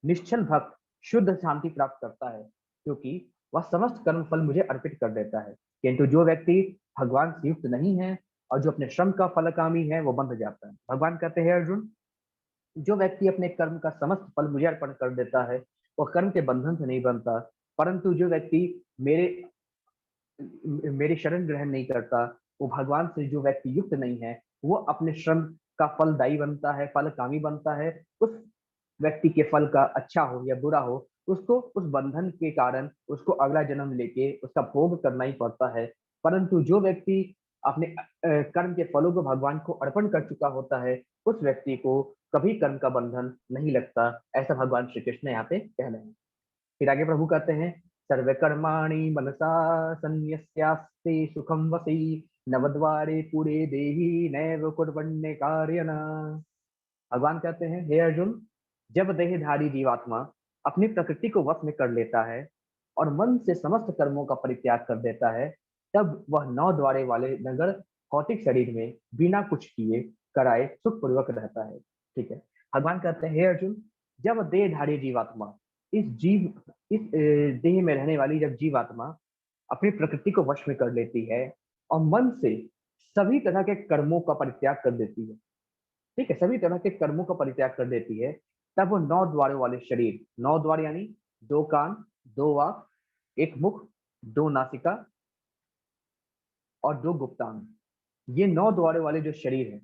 निश्चल भक्त शुद्ध शांति प्राप्त करता है क्योंकि वह समस्त कर्म फल मुझे अर्पित कर देता है, किंतु जो व्यक्ति भगवान से युक्त नहीं है और जो अपने श्रम का फलकामी है वो बंध जाता है। भगवान कहते हैं, अर्जुन, जो व्यक्ति अपने कर्म का समस्त फल मुझे अर्पण कर देता है वह कर्म के बंधन से नहीं बनता, परंतु जो व्यक्ति मेरे मेरी शरण ग्रहण नहीं करता, वो भगवान से जो व्यक्ति युक्त नहीं है वो अपने श्रम का फलदायी बनता है, फलकामी बनता है। उस व्यक्ति के फल का अच्छा हो या बुरा हो, उसको उस बंधन के कारण उसको अगला जन्म लेके उसका भोग करना ही पड़ता है। परंतु जो व्यक्ति अपने कर्म के फलों को भगवान को अर्पण कर चुका होता है, उस व्यक्ति को कभी कर्म का बंधन नहीं लगता, ऐसा भगवान श्री कृष्ण यहाँ पे कह रहे हैं। फिर आगे प्रभु कहते हैं, सर्वकर्माणि मनसा संन्यस्यास्ते सुखम वसी नवद्वारे पुरे देहि नैव कुर्वन्य कार्यन। भगवान कहते हैं, हे अर्जुन, जब देहधारी जीवात्मा अपनी प्रकृति को वश में कर लेता है और मन से समस्त कर्मों का परित्याग कर देता है, तब वह 9 द्वारे वाले नगर भौतिक शरीर में बिना कुछ किए कराए सुखपूर्वक रहता है। ठीक है। भगवान कहते हैं, हे अर्जुन, जब देहधारी जीवात्मा इस देह में रहने वाली जब जीवात्मा अपनी प्रकृति को वश में कर लेती है और मन से सभी तरह के कर्मों का परित्याग कर देती है, ठीक है, सभी तरह के कर्मों का परित्याग कर देती है, तब वो 9 द्वारों वाले शरीर, 9 द्वार यानी 2 कान, 2 आंख, 1 मुख, 2 नासिका और 2 गुप्तांग, ये 9 द्वारों वाले जो शरीर है,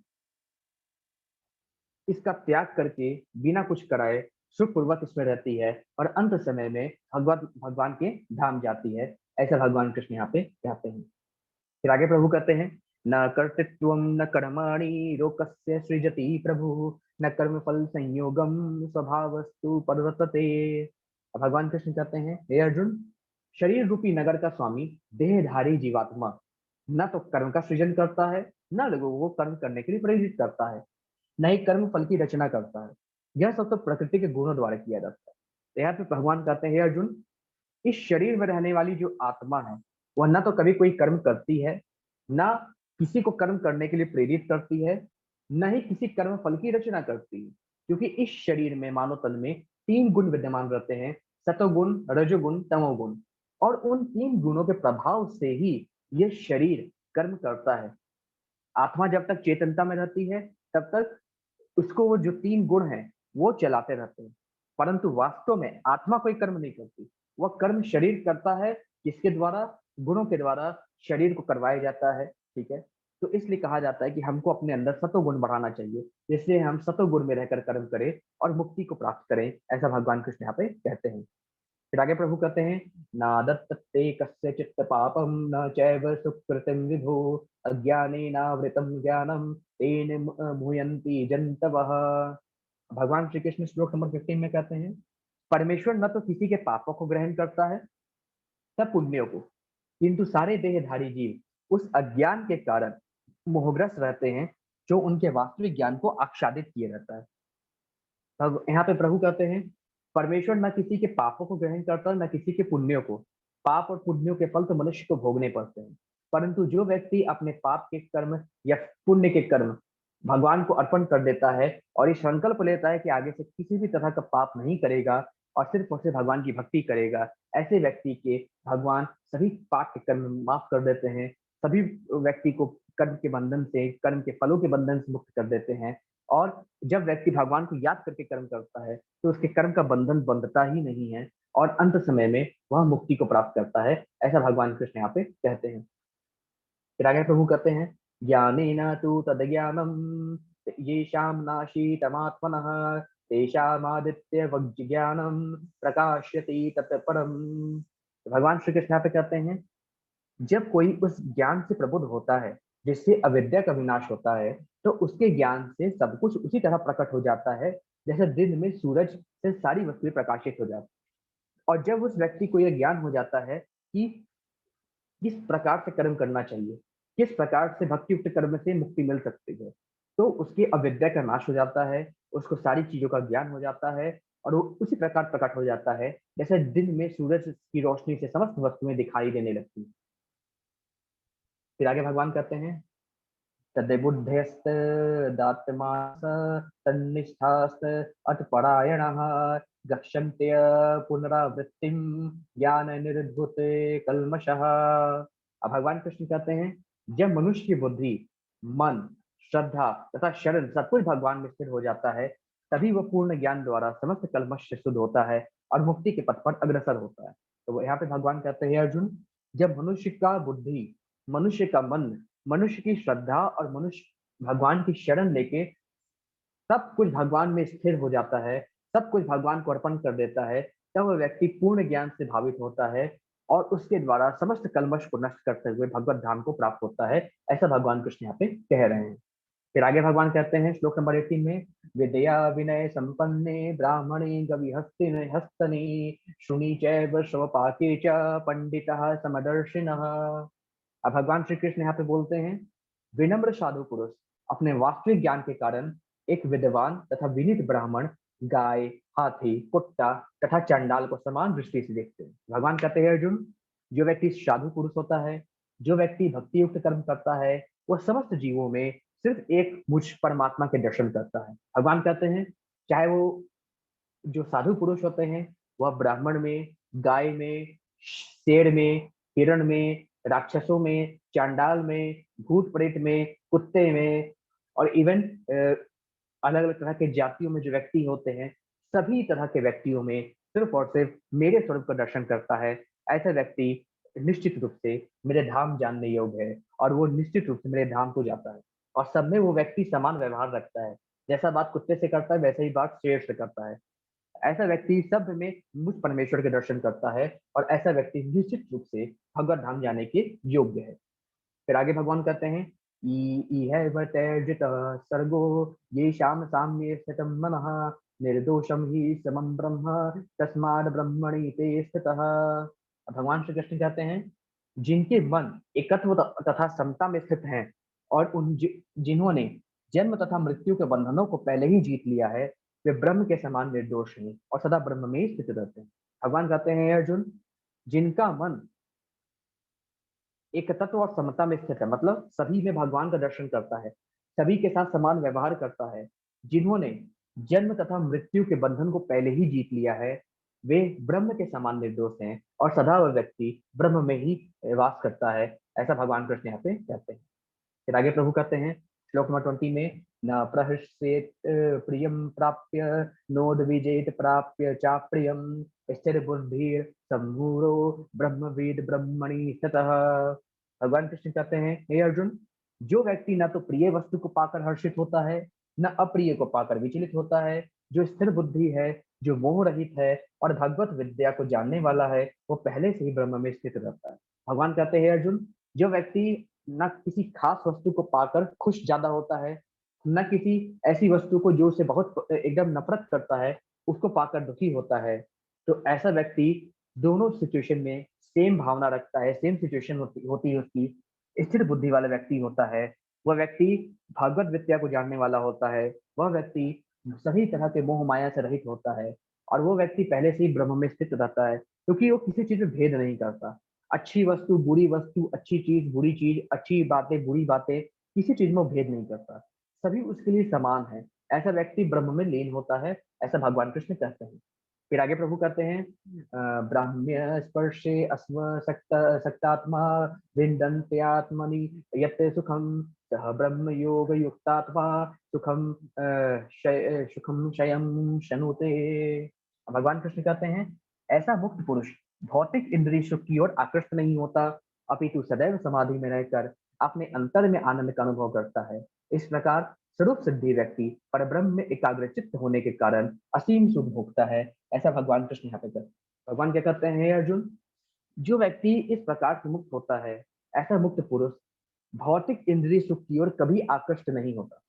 इसका त्याग करके बिना कुछ कराए सुखपूर्वक इसमें रहती है और अंत समय में भगवान के धाम जाती है, ऐसा भगवान कृष्ण यहाँ पे कहते हैं। फिर आगे प्रभु कहते हैं, न कर्तृत्व न कर्माणि लोकस्य सृजति प्रभु न कर्म फल संयोगम स्वभावस्तु परिवर्तते। भगवान कृष्ण कहते हैं, हे अर्जुन, शरीर रूपी नगर का स्वामी देहधारी जीवात्मा न तो कर्म का सृजन करता है, न लोगों को कर्म करने के लिए प्रेरित करता है, न ही कर्म फल की रचना करता है। यह सब तो प्रकृति के गुणों द्वारा किया जाता है। तो यहाँ पे भगवान कहते हैं, हे अर्जुन, इस शरीर में रहने वाली जो आत्मा है वह ना तो कभी कोई कर्म करती है, ना किसी को कर्म करने के लिए प्रेरित करती है, न ही किसी कर्म फल की रचना करती है, क्योंकि इस शरीर में मानव तन में 3 गुण विद्यमान रहते हैं, सतोगुण, रजोगुण, तमोगुण, और उन 3 गुणों के प्रभाव से ही ये शरीर कर्म करता है। आत्मा जब तक चेतनता में रहती है तब तक उसको वो जो 3 गुण हैं वो चलाते रहते हैं, परंतु वास्तव में आत्मा कोई कर्म नहीं करती, वह कर्म शरीर करता है, जिसके द्वारा, गुणों के द्वारा शरीर को करवाया जाता है। ठीक है। तो इसलिए कहा जाता है कि हमको अपने अंदर सतोगुण बढ़ाना चाहिए, जिससे हम सतोगुण में रहकर कर्म करें और मुक्ति को प्राप्त करें, ऐसा भगवान कृष्ण यहाँ पे कहते हैं। फिर आगे प्रभु कहते हैं, नादत्ते कस्यचित् पापम न चैव सुकृतिं विभो अज्ञानेनावृतं ज्ञानं तेन मुह्यन्ति जन्तवः। भगवान श्री कृष्ण श्लोक नंबर 15 में कहते हैं, परमेश्वर न तो किसी के पापों को ग्रहण करता है न पुण्यों को, किंतु सारे देहधारी जीव उस अज्ञान के कारण मोहग्रस्त रहते हैं जो उनके वास्तविक ज्ञान को आच्छादित किए रहता है। अब यहाँ पे प्रभु कहते हैं, परमेश्वर न किसी के पापों को ग्रहण करता न किसी के पुण्यों को। पाप और पुण्यों के फल तो मनुष्य को भोगने पड़ते हैं, परंतु जो व्यक्ति अपने पाप के कर्म या पुण्य के कर्म भगवान को अर्पण कर देता है और ये संकल्प लेता है कि आगे से किसी भी तरह का पाप नहीं करेगा और सिर्फ भगवान की भक्ति करेगा, ऐसे व्यक्ति के भगवान सभी पाप के कर्म माफ कर देते हैं, सभी व्यक्ति को कर्म के बंधन से, कर्म के फलों के बंधन से मुक्त कर देते हैं। और जब व्यक्ति भगवान को याद करके कर्म करता है तो उसके कर्म का बंधन बंधता ही नहीं है और अंत समय में वह मुक्ति को प्राप्त करता है, ऐसा भगवान कृष्ण यहाँ पे कहते हैं। फिर आगे प्रभु कहते हैं, ज्ञानेन तु तद्ज्ञानम येषां नाशीतमात्मनः तेषामादित्य वज्ज्ञानम प्रकाश्यति तत्परम। भगवान श्री कृष्ण यहाँ पे कहते हैं, जब कोई उस ज्ञान से प्रबुद्ध होता है जिससे अविद्या का विनाश होता है, तो उसके ज्ञान से सब कुछ उसी तरह प्रकट हो जाता है जैसे दिन में सूरज से सारी वस्तुएं प्रकाशित हो जाती। और जब उस व्यक्ति को यह ज्ञान हो जाता है कि किस प्रकार से कर्म करना चाहिए, किस प्रकार से भक्ति युक्त कर्म से मुक्ति मिल सकती है। तो उसकी अविद्या का नाश हो जाता है, उसको सारी चीजों का ज्ञान हो जाता है और वो उसी प्रकार प्रकट हो जाता है जैसे दिन में सूरज की रोशनी से समस्त वस्तुएं दिखाई देने लगती हैं। फिर आगे भगवान कहते हैं तद्बुद्धयस्त दात्मास तन्निष्ठास्त अतपरायणः गच्छन्त्य पुनरावृत्तिम ज्ञान निर्धुत कल्मषः। अब भगवान कृष्ण कहते हैं जब मनुष्य की बुद्धि, मन, श्रद्धा तथा शरण सब कुछ भगवान में स्थिर हो जाता है, तभी वह पूर्ण ज्ञान द्वारा समस्त कल्मष से शुद्ध होता है और मुक्ति के पथ पर अग्रसर होता है। तो यहाँ पे भगवान कहते हैं अर्जुन, जब मनुष्य का बुद्धि, मनुष्य का मन, मनुष्य की श्रद्धा और मनुष्य भगवान की शरण लेके सब कुछ भगवान में स्थिर हो जाता है, सब कुछ भगवान को अर्पण कर देता है, तब वह व्यक्ति पूर्ण ज्ञान से भावित होता है और उसके द्वारा समस्त कल्मश को नष्ट करते हुए भगवत धाम को प्राप्त होता है। ऐसा भगवान कृष्ण यहाँ पे कह रहे हैं। फिर आगे भगवान कहते हैं श्लोक नंबर 18 में, विद्या विनय संपन्ने ब्राह्मणे गविहस्तिने हस्तने शुनि चैव स्वपाके च पंडितः समदर्शिनः। अब भगवान श्री कृष्ण यहाँ पे बोलते हैं विनम्र साधु पुरुष अपने वास्तविक ज्ञान के कारण एक विद्वान तथा विनीत ब्राह्मण गाय, हाथी, कुत्ता तथा चंडाल को समान दृष्टि से देखते हैं। भगवान कहते हैं अर्जुन, जो व्यक्ति साधु पुरुष होता है, जो व्यक्ति भक्ति युक्त कर्म करता है, वह समस्त जीवों में सिर्फ एक मुझ परमात्मा के दर्शन करता है। भगवान कहते हैं चाहे वो जो साधु पुरुष होते हैं वह ब्राह्मण में, गाय में, शेर में, हिरण में, राक्षसों में, चांडाल में, भूत प्रेत में, कुत्ते में और इवन अलग अलग तरह के जातियों में जो व्यक्ति होते हैं, सभी तरह के व्यक्तियों में सिर्फ और सिर्फ मेरे स्वरूप का दर्शन करता है। ऐसा व्यक्ति निश्चित रूप से मेरे धाम जानने योग्य है और वो निश्चित रूप से मेरे धाम को जाता है। और सब में वो व्यक्ति समान व्यवहार रखता है, जैसा बात कुत्ते से करता है वैसे ही बात शेर से करता है। ऐसा व्यक्ति सब में मुझ परमेश्वर के दर्शन करता है और ऐसा व्यक्ति निश्चित रूप से भगवत धाम जाने के योग्य है। फिर आगे भगवान कहते हैं इह तैर्जितः सर्गो ये शाम साम्ये स्थितं मनः निर्दोषम ही समम ब्रह्म तस्माद् ब्रह्मणि ते स्थितः। भगवान श्री कृष्ण कहते हैं जिनके मन एकत्व तथा समता में स्थित हैं और जिन्होंने जन्म तथा मृत्यु के बंधनों को पहले ही जीत लिया है, वे ब्रह्म के समान निर्दोष हैं और सदा ब्रह्म में ही स्थित रहते हैं। भगवान कहते हैं अर्जुन, जिनका मन एक तत्व और समता में स्थित है, मतलब सभी में भगवान का दर्शन करता है, सभी के साथ समान व्यवहार करता है, जिन्होंने जन्म तथा मृत्यु के बंधन को पहले ही जीत लिया है, वे ब्रह्म के समान निर्दोष हैं और सदा वह व्यक्ति ब्रह्म में ही वास करता है। ऐसा भगवान कृष्ण यहाँ पे कहते हैं। फिर आगे प्रभु कहते हैं श्लोक नंबर 20 में, न प्रहृष्येत प्रियम प्राप्य नोद विजेत प्राप्य चाप्रियम स्थिर बुद्धि सम्मूढ़ो ब्रह्मवेद ब्रह्मणि स्थितः। भगवान कृष्ण कहते हैं हे अर्जुन, जो व्यक्ति न तो प्रिय वस्तु को पाकर हर्षित होता है, न अप्रिय को पाकर विचलित होता है, जो स्थिर बुद्धि है, जो मोह रहित है और भगवत विद्या को जानने वाला है, वो पहले से ही ब्रह्म में स्थित रहता है। भगवान कहते हैं अर्जुन, जो व्यक्ति न किसी खास वस्तु को पाकर खुश ज्यादा होता है, न किसी ऐसी वस्तु को जो उसे बहुत एकदम नफरत करता है उसको पाकर दुखी होता है, तो ऐसा व्यक्ति दोनों सिचुएशन में सेम भावना रखता है, सेम सिचुएशन होती है उसकी, स्थिर बुद्धि वाला व्यक्ति होता है। वह व्यक्ति भगवत विद्या को जानने वाला होता है, वह व्यक्ति सभी तरह के मोह माया से रहित होता है और वो व्यक्ति पहले से ही ब्रह्म में स्थित रहता है, क्योंकि वो किसी चीज में भेद नहीं करता। अच्छी वस्तु, अच्छी चीज, बुरी चीज, अच्छी बातें, बुरी बातें, किसी चीज में वो भेद नहीं करता, सभी उसके लिए समान है। ऐसा व्यक्ति ब्रह्म में लीन होता है, ऐसा भगवान कृष्ण कहते हैं। फिर आगे प्रभु कहते हैं ब्राह्म्य स्पर्शे अस्व सक्तात्मा विन्दन्त्यात्मनि यत् सुखम सह ब्रह्म योग युक्तात्मा सुखम सुखम शयम शनुते। भगवान कृष्ण कहते हैं ऐसा मुक्त पुरुष भौतिक इंद्रिय सुख की ओर आकृष्ट नहीं होता, अपितु सदैव समाधि में रहकर अपने अंतर में आनंद का अनुभव करता है। इस प्रकार स्वरूप सिद्धि व्यक्ति परब्रह्म में एकाग्रचित्त होने के कारण असीम सुख भोगता है। ऐसा भगवान कृष्ण यहाँ पे कहते हैं। भगवान क्या कहते हैं अर्जुन, जो व्यक्ति इस प्रकार से मुक्त होता है, ऐसा मुक्त पुरुष भौतिक इंद्रिय सुख की ओर कभी आकृष्ट नहीं होता,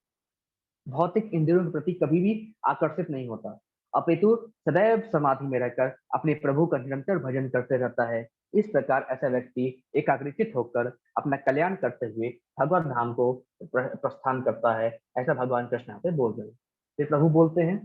भौतिक इंद्रियों के प्रति कभी भी आकर्षित नहीं होता, अपितु सदैव समाधि में रहकर अपने प्रभु का निरंतर भजन करते रहता है। इस प्रकार ऐसा व्यक्ति एकाग्रचित होकर अपना कल्याण करते हुए भगवत धाम को प्रस्थान करता है। ऐसा भगवान कृष्ण यहाँ पे बोल रहे हैं। फिर प्रभु बोलते हैं,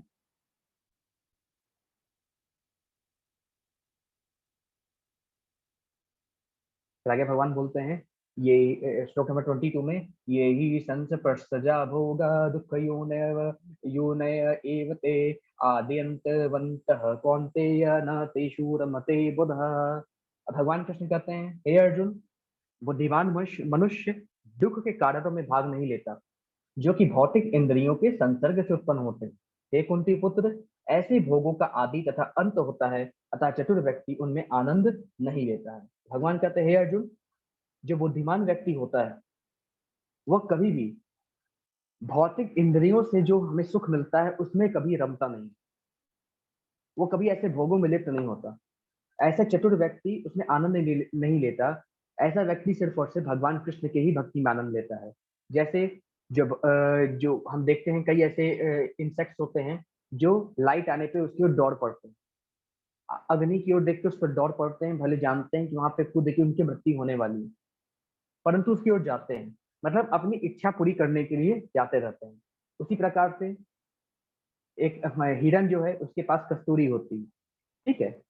फिर आगे भगवान बोलते हैं, ये श्लोक नंबर 22 में, ये ही संस प्रसजा भोगा दुख योनय एव ते आद्यन्तवन्तः कौन्तेय न तेषु रमते बुधः। भगवान कृष्ण कहते हैं, हे अर्जुन, बुद्धिमान मनुष्य मनुष्य दुख के कारणों में भाग नहीं लेता जो कि भौतिक इंद्रियों के संसर्ग से उत्पन्न होते हैं। हे कुंती पुत्र, ऐसे भोगों का आदि तथा अंत होता है, अतः चतुर व्यक्ति उनमें आनंद नहीं लेता है। भगवान कहते हैं, हे अर्जुन, जो बुद्धिमान व्यक्ति होता है वह कभी भी भौतिक इंद्रियों से जो हमें सुख मिलता है उसमें कभी रमता नहीं, वो कभी ऐसे भोगों में लिप्त नहीं होता। ऐसा चतुर व्यक्ति उसमें आनंद नहीं लेता। ऐसा व्यक्ति सिर्फ और सिर्फ भगवान कृष्ण के ही भक्ति में आनंद लेता है। जैसे जब जो हम देखते हैं, कई ऐसे इंसेक्ट्स होते हैं जो लाइट आने पे उसकी ओर दौड़ पड़ते हैं, अग्नि की ओर देख के उस पर दौड़ पड़ते हैं, भले जानते हैं कि वहां पे खुद देखिए उनकी मृत्यु होने वाली है, परंतु उसकी ओर जाते हैं, मतलब अपनी इच्छा पूरी करने के लिए जाते रहते हैं। उसी प्रकार से एक हिरन जो है उसके पास कस्तूरी होती है, ठीक है,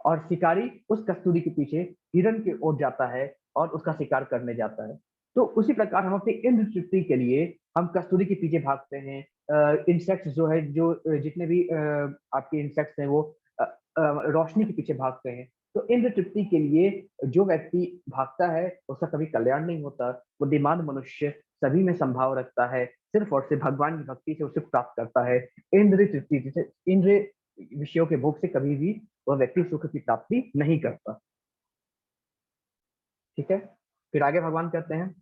और शिकारी उस कस्तूरी के पीछे हिरन की ओर जाता है और उसका शिकार करने जाता है। तो उसी प्रकार हम अपनी इंद्र तृप्ति के लिए हम कस्तूरी के पीछे भागते हैं। इंसेक्ट्स जो है, जो जितने भी आपके इंसेक्ट्स हैं वो रोशनी के पीछे भागते हैं। तो इंद्र तृप्ति के लिए जो व्यक्ति भागता है उसका कभी कल्याण नहीं होता। बुद्धिमान मनुष्य सभी में संभाव रखता है, सिर्फ और सिर्फ भगवान की भक्ति से उसे प्राप्त करता है। इंद्र तृप्ति से, इंद्र विषयों के भोग से कभी भी वह व्यक्ति सुख की प्राप्ति नहीं करता। ठीक है, फिर आगे भगवान कहते हैं,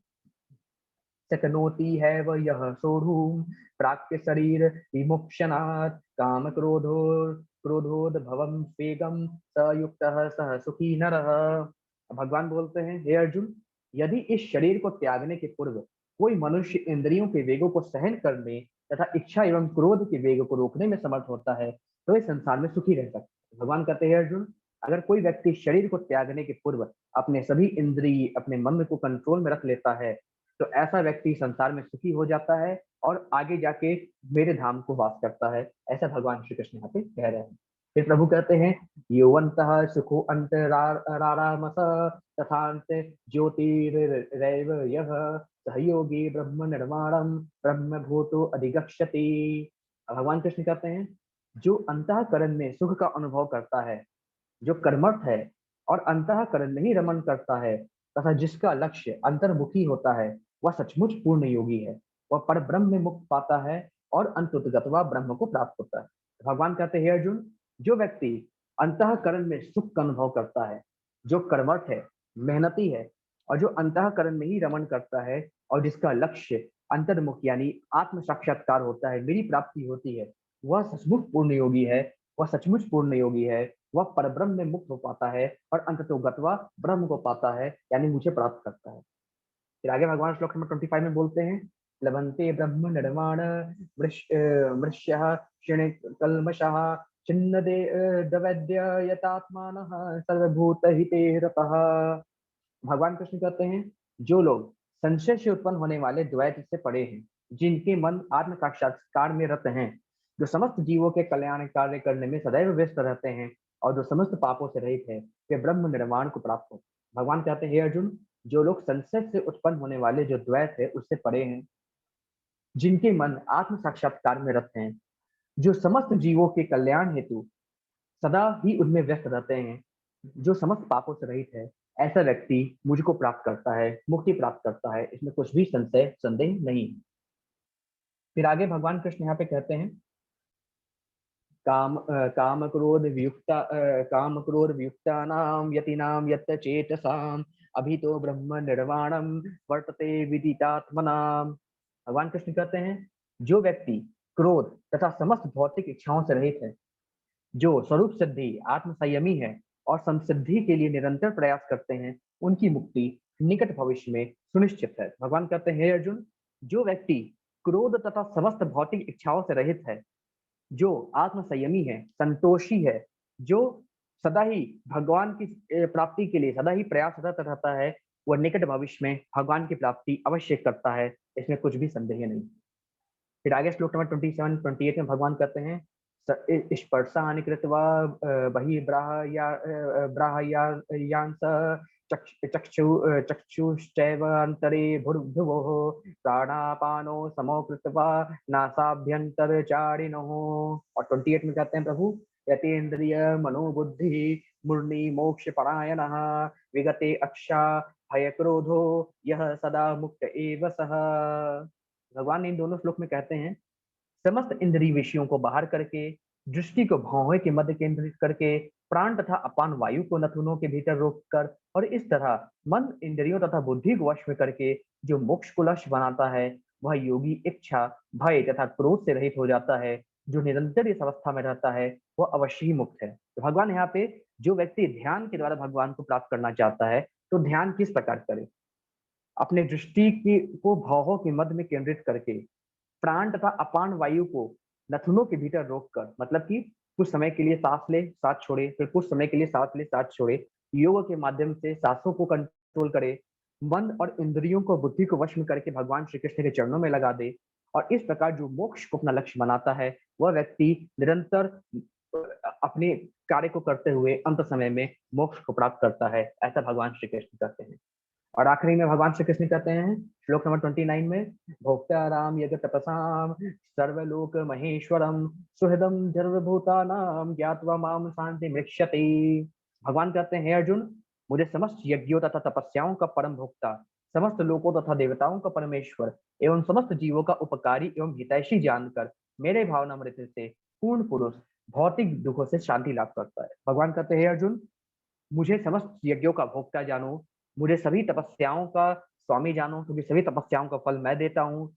शक्नोति है वह यह सोढ़ूम प्राप्य शरीर विमुक्षणात् काम क्रोधोद भवम स्वेगम स युक्तः सह सुखी नरः। भगवान बोलते हैं, हे अर्जुन, यदि इस शरीर को त्यागने के पूर्व कोई मनुष्य इंद्रियों के वेगों को सहन करने तथा इच्छा एवं क्रोध के वेग को रोकने में समर्थ होता है तो इस संसार में सुखी रह सकता है। भगवान कहते हैं, अर्जुन, अगर कोई व्यक्ति शरीर को त्यागने के पूर्व अपने सभी इंद्रिय, अपने मन को कंट्रोल में रख लेता है तो ऐसा व्यक्ति संसार में सुखी हो जाता है और आगे जाके मेरे धाम को वास करता है। ऐसा भगवान श्री कृष्ण यहाँ पे कह रहे हैं। फिर प्रभु कहते हैं, योवंतः सुखो अंतरारामस तथांत ज्योतिरैव यः सहयोगी ब्रह्म निर्माणम ब्रह्म भूतो अधिगच्छति। भगवान कृष्ण कहते हैं, जो अंतःकरण में सुख का अनुभव करता है, जो कर्मठ है और अंतःकरण में ही रमन करता है तथा जिसका लक्ष्य अंतर्मुखी होता है, वह सचमुच पूर्ण योगी है। वह पर ब्रह्म में मुक्त पाता है और अंततः ब्रह्म को प्राप्त होता है। भगवान कहते हैं, अर्जुन, जो व्यक्ति अंतःकरण में सुख का अनुभव करता है, जो कर्मठ है, मेहनती है और जो अंतःकरण में ही रमन करता है और जिसका लक्ष्य अंतर्मुख यानी आत्म साक्षात्कार होता है, मेरी प्राप्ति होती है, वह सचमुच पूर्ण योगी है। वह सचमुच पूर्ण योगी है, वह परब्रह्म में मुक्त हो पाता है और अंततो गत्वा ब्रह्म को पाता है, यानी मुझे प्राप्त करता है। फिर आगे भगवान श्लोक नंबर 25 में बोलते हैं, लभन्ते ब्रह्म निर्माण मृष्य क्षण कल्मषः छिन्न दवैद्य यतात्मानः सर्वभूत हिते रतः। भगवान कृष्ण कहते हैं, जो लोग संशय से उत्पन्न होने वाले द्वैत से पड़े हैं, जिनके मन आत्म साक्षात्कार में रत हैं, जो समस्त जीवों के कल्याण कार्य करने में सदैव व्यस्त रहते हैं और जो समस्त पापों से रहित है, वे ब्रह्म निर्माण को प्राप्त हो। भगवान कहते हैं, हे अर्जुन, जो लोग संशय से उत्पन्न होने वाले जो द्वैत है उससे पड़े हैं, जिनके मन आत्म साक्षात्कार में रत हैं, जो समस्त जीवों के कल्याण हेतु सदा ही उनमें व्यस्त रहते हैं, जो समस्त पापों से रहित है, ऐसा व्यक्ति मुझको प्राप्त करता है, मुक्ति प्राप्त करता है, इसमें कुछ भी संशय संदेह नहीं है। फिर आगे भगवान कृष्ण यहाँ पे कहते हैं, काम क्रोध वियुक्ता नाम यतिनाम यत चेतसाम अभितो ब्रह्म निर्वाणम वर्तते विदितात्मनाम। भगवान कृष्ण कहते हैं, जो व्यक्ति क्रोध तथा समस्त भौतिक इच्छाओं से रहित है, जो स्वरूप सिद्धि आत्म संयमी है और संसिद्धि के लिए निरंतर प्रयास करते हैं, उनकी मुक्ति निकट भविष्य में सुनिश्चित है। भगवान कहते हैं, हे अर्जुन, जो व्यक्ति क्रोध तथा समस्त भौतिक इच्छाओं से रहित है जो आत्म संयमी है, संतोषी है, जो सदा ही भगवान की प्राप्ति के लिए सदा ही प्रयासरत रहता है, वह निकट भविष्य में भगवान की प्राप्ति अवश्य करता है, इसमें कुछ भी संदेह नहीं। फिर आगे श्लोक नंबर 27-28 में भगवान कहते हैं, स्पर्शानि कृत्वा ब्राह्यान्स चक्षुश्चैव अंतरे भूर्भुवोः प्राणापानो समो कृत्वा नासाभ्यंतरचारिणोः। और 28 में कहते हैं प्रभु, यतेन्द्रिय मनोबुद्धि मुर्नि मोक्ष परायणः विगते अक्षा भय क्रोधो यह सदा मुक्त एव सः। भगवान इन दोनों श्लोक में कहते हैं, समस्त इंद्रिय विषयों को बाहर करके, दृष्टि को भौहें के मध्य केंद्रित करके, प्राण तथा अपान वायु को नथुनों के भीतर रोककर और इस तरह मन इंद्रियों तथा बुद्धि को वश में करके जो मोक्ष को लक्ष्य बनाता है, वह योगी इच्छा भय तथा क्रोध से रहित हो जाता है। जो निरंतर इस अवस्था में रहता है वह अवश्य ही मुक्त है। तो भगवान यहाँ पे, जो व्यक्ति ध्यान के द्वारा भगवान को प्राप्त करना चाहता है, तो ध्यान किस प्रकार करे? अपने दृष्टि की को भौहों के मध्य में केंद्रित करके, प्राण तथा अपान वायु को नथुनों के भीतर रोककर, मतलब कि कुछ समय के लिए सांस ले सांस छोड़े, फिर कुछ समय के लिए सांस ले सांस छोड़े, योग के माध्यम से सांसों को कंट्रोल करे, मन और इंद्रियों को बुद्धि को वश में करके भगवान श्री कृष्ण के चरणों में लगा दे, और इस प्रकार जो मोक्ष को अपना लक्ष्य बनाता है, वह व्यक्ति निरंतर अपने कार्य को करते हुए अंत समय में मोक्ष को प्राप्त करता है, ऐसा भगवान श्री कृष्ण कहते हैं। और आखिरी में भगवान श्री कृष्ण कहते हैं श्लोक नंबर 29 में, भोक्ताराम यज्ञ तपसाम सर्वलोक महेश्वरम सुहृदम सर्वभूतानाम ज्ञात्वा माम शांति मृक्षते। भगवान कहते हैं, हे अर्जुन, मुझे समस्त यज्ञों तथा तपस्याओं का परम भोक्ता, समस्त लोकों तथा देवताओं का परमेश्वर एवं समस्त जीवों का उपकारी एवं हितैषी जानकर मेरे भावनामृत से पूर्ण पुरुष भौतिक दुखों से शांति लाभ करता है। भगवान कहते हैं, हे अर्जुन, मुझे समस्त यज्ञों का भोक्ता जानो, मुझे सभी तपस्याओं का स्वामी जानो, क्योंकि सभी तपस्याओं का फल मैं देता हूँ।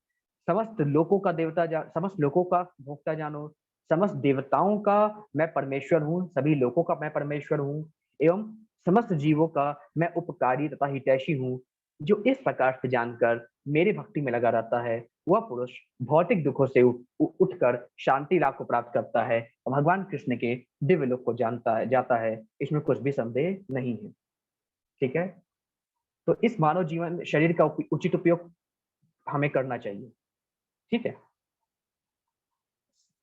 समस्त लोकों का समस्त लोकों का भोक्ता जानो, समस्त देवताओं का मैं परमेश्वर हूँ, सभी लोकों का मैं परमेश्वर हूँ, एवं समस्त जीवों का मैं उपकारी तथा हितैषी हूँ। जो इस प्रकार से जानकर मेरे भक्ति में लगा रहता है, वह पुरुष भौतिक दुखों से उठकर शांति लाभ को प्राप्त करता है और भगवान कृष्ण के दिव्य लोक को जाता है। इसमें कुछ भी संदेह नहीं है। ठीक है, तो इस मानव जीवन शरीर का उचित उपयोग हमें करना चाहिए। ठीक है,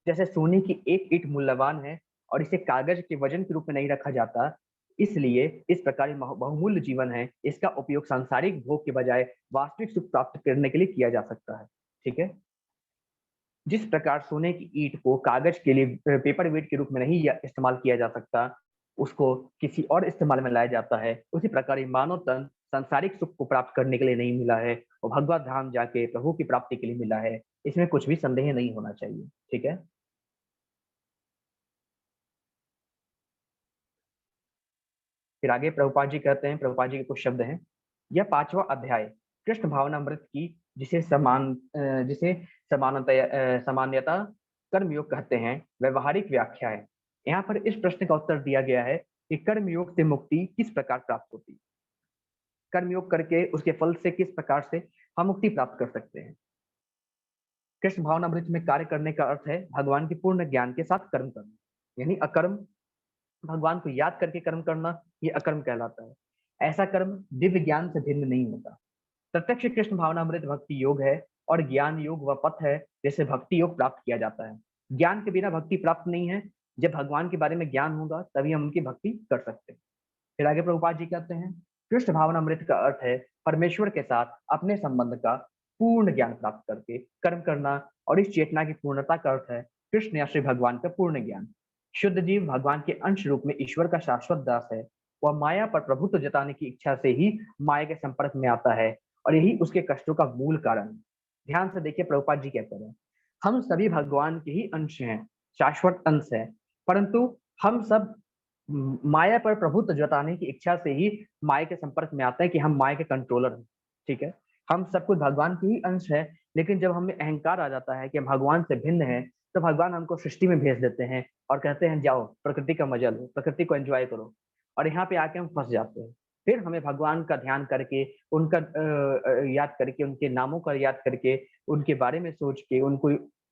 जैसे सोने की एक ईंट मूल्यवान है और इसे कागज के वजन के रूप में नहीं रखा जाता, इसलिए इस प्रकार बहुमूल्य जीवन है, इसका उपयोग सांसारिक भोग के बजाय वास्तविक सुख प्राप्त करने के लिए किया जा सकता है। ठीक है, जिस प्रकार सोने की ईंट को कागज के लिए पेपर वेट के रूप में नहीं इस्तेमाल किया जा सकता, उसको किसी और इस्तेमाल में लाया जाता है, उसी प्रकार ये मानव तन सांसारिक सुख को प्राप्त करने के लिए नहीं मिला है, और भगवत धाम जाके प्रभु की प्राप्ति के लिए मिला है। इसमें कुछ भी संदेह नहीं होना चाहिए। ठीक है, फिर आगे प्रभुपाद जी कहते हैं, प्रभुपाद जी के कुछ शब्द हैं, यह 5वां अध्याय कृष्ण भावनामृत की, जिसे सामान्यता कर्मयोग कहते हैं, व्यवहारिक व्याख्या है। यहाँ पर इस प्रश्न का उत्तर दिया गया है कि कर्मयोग से मुक्ति किस प्रकार प्राप्त होती है, कर्मयोग करके उसके फल से किस प्रकार से हम मुक्ति प्राप्त कर सकते हैं। कृष्ण भावनामृत में कार्य करने का अर्थ है भगवान के पूर्ण ज्ञान के साथ कर्म करना, यानी अकर्म, भगवान को याद करके कर्म करना, ये अकर्म कहलाता है। ऐसा कर्म दिव्य ज्ञान से भिन्न नहीं होता। प्रत्यक्ष कृष्ण भावनामृत भक्ति योग है, और ज्ञान योग वह पथ है जिससे भक्ति योग प्राप्त किया जाता है। ज्ञान के बिना भक्ति प्राप्त नहीं है। जब भगवान के बारे में ज्ञान होगा तभी हम उनकी भक्ति कर सकते हैं। फिर आगे प्रभुपाद जी कहते हैं, कृष्ण भावनामृत का अर्थ है परमेश्वर के साथ अपने संबंध का पूर्ण ज्ञान प्राप्त करके कर्म करना, और इस चेतना की पूर्णता का अर्थ है कृष्ण या श्री भगवान का पूर्ण ज्ञान। शुद्ध जीव भगवान के अंश रूप में ईश्वर का शाश्वत दास है। वह माया पर प्रभुत्व जताने की इच्छा से ही माया के संपर्क में आता है, और यही उसके कष्टों का मूल कारण है। ध्यान से देखिए, प्रभुपाद जी कहते हैं, हम सभी भगवान के ही अंश हैं, शाश्वत अंश है, परंतु हम सब माया पर प्रभुत्व जताने की इच्छा से ही माया के संपर्क में आते हैं कि हम माया के कंट्रोलर हैं। ठीक है, हम सब कुछ भगवान के ही अंश है, लेकिन जब हमें अहंकार आ जाता है कि हम भगवान से भिन्न हैं, तो भगवान हमको सृष्टि में भेज देते हैं और कहते हैं जाओ प्रकृति का मजा लो, प्रकृति को एंजॉय करो, और यहाँ पे आके हम फंस जाते हैं। फिर हमें भगवान का ध्यान करके, उनका याद करके, उनके नामों का याद करके, उनके बारे में सोच के,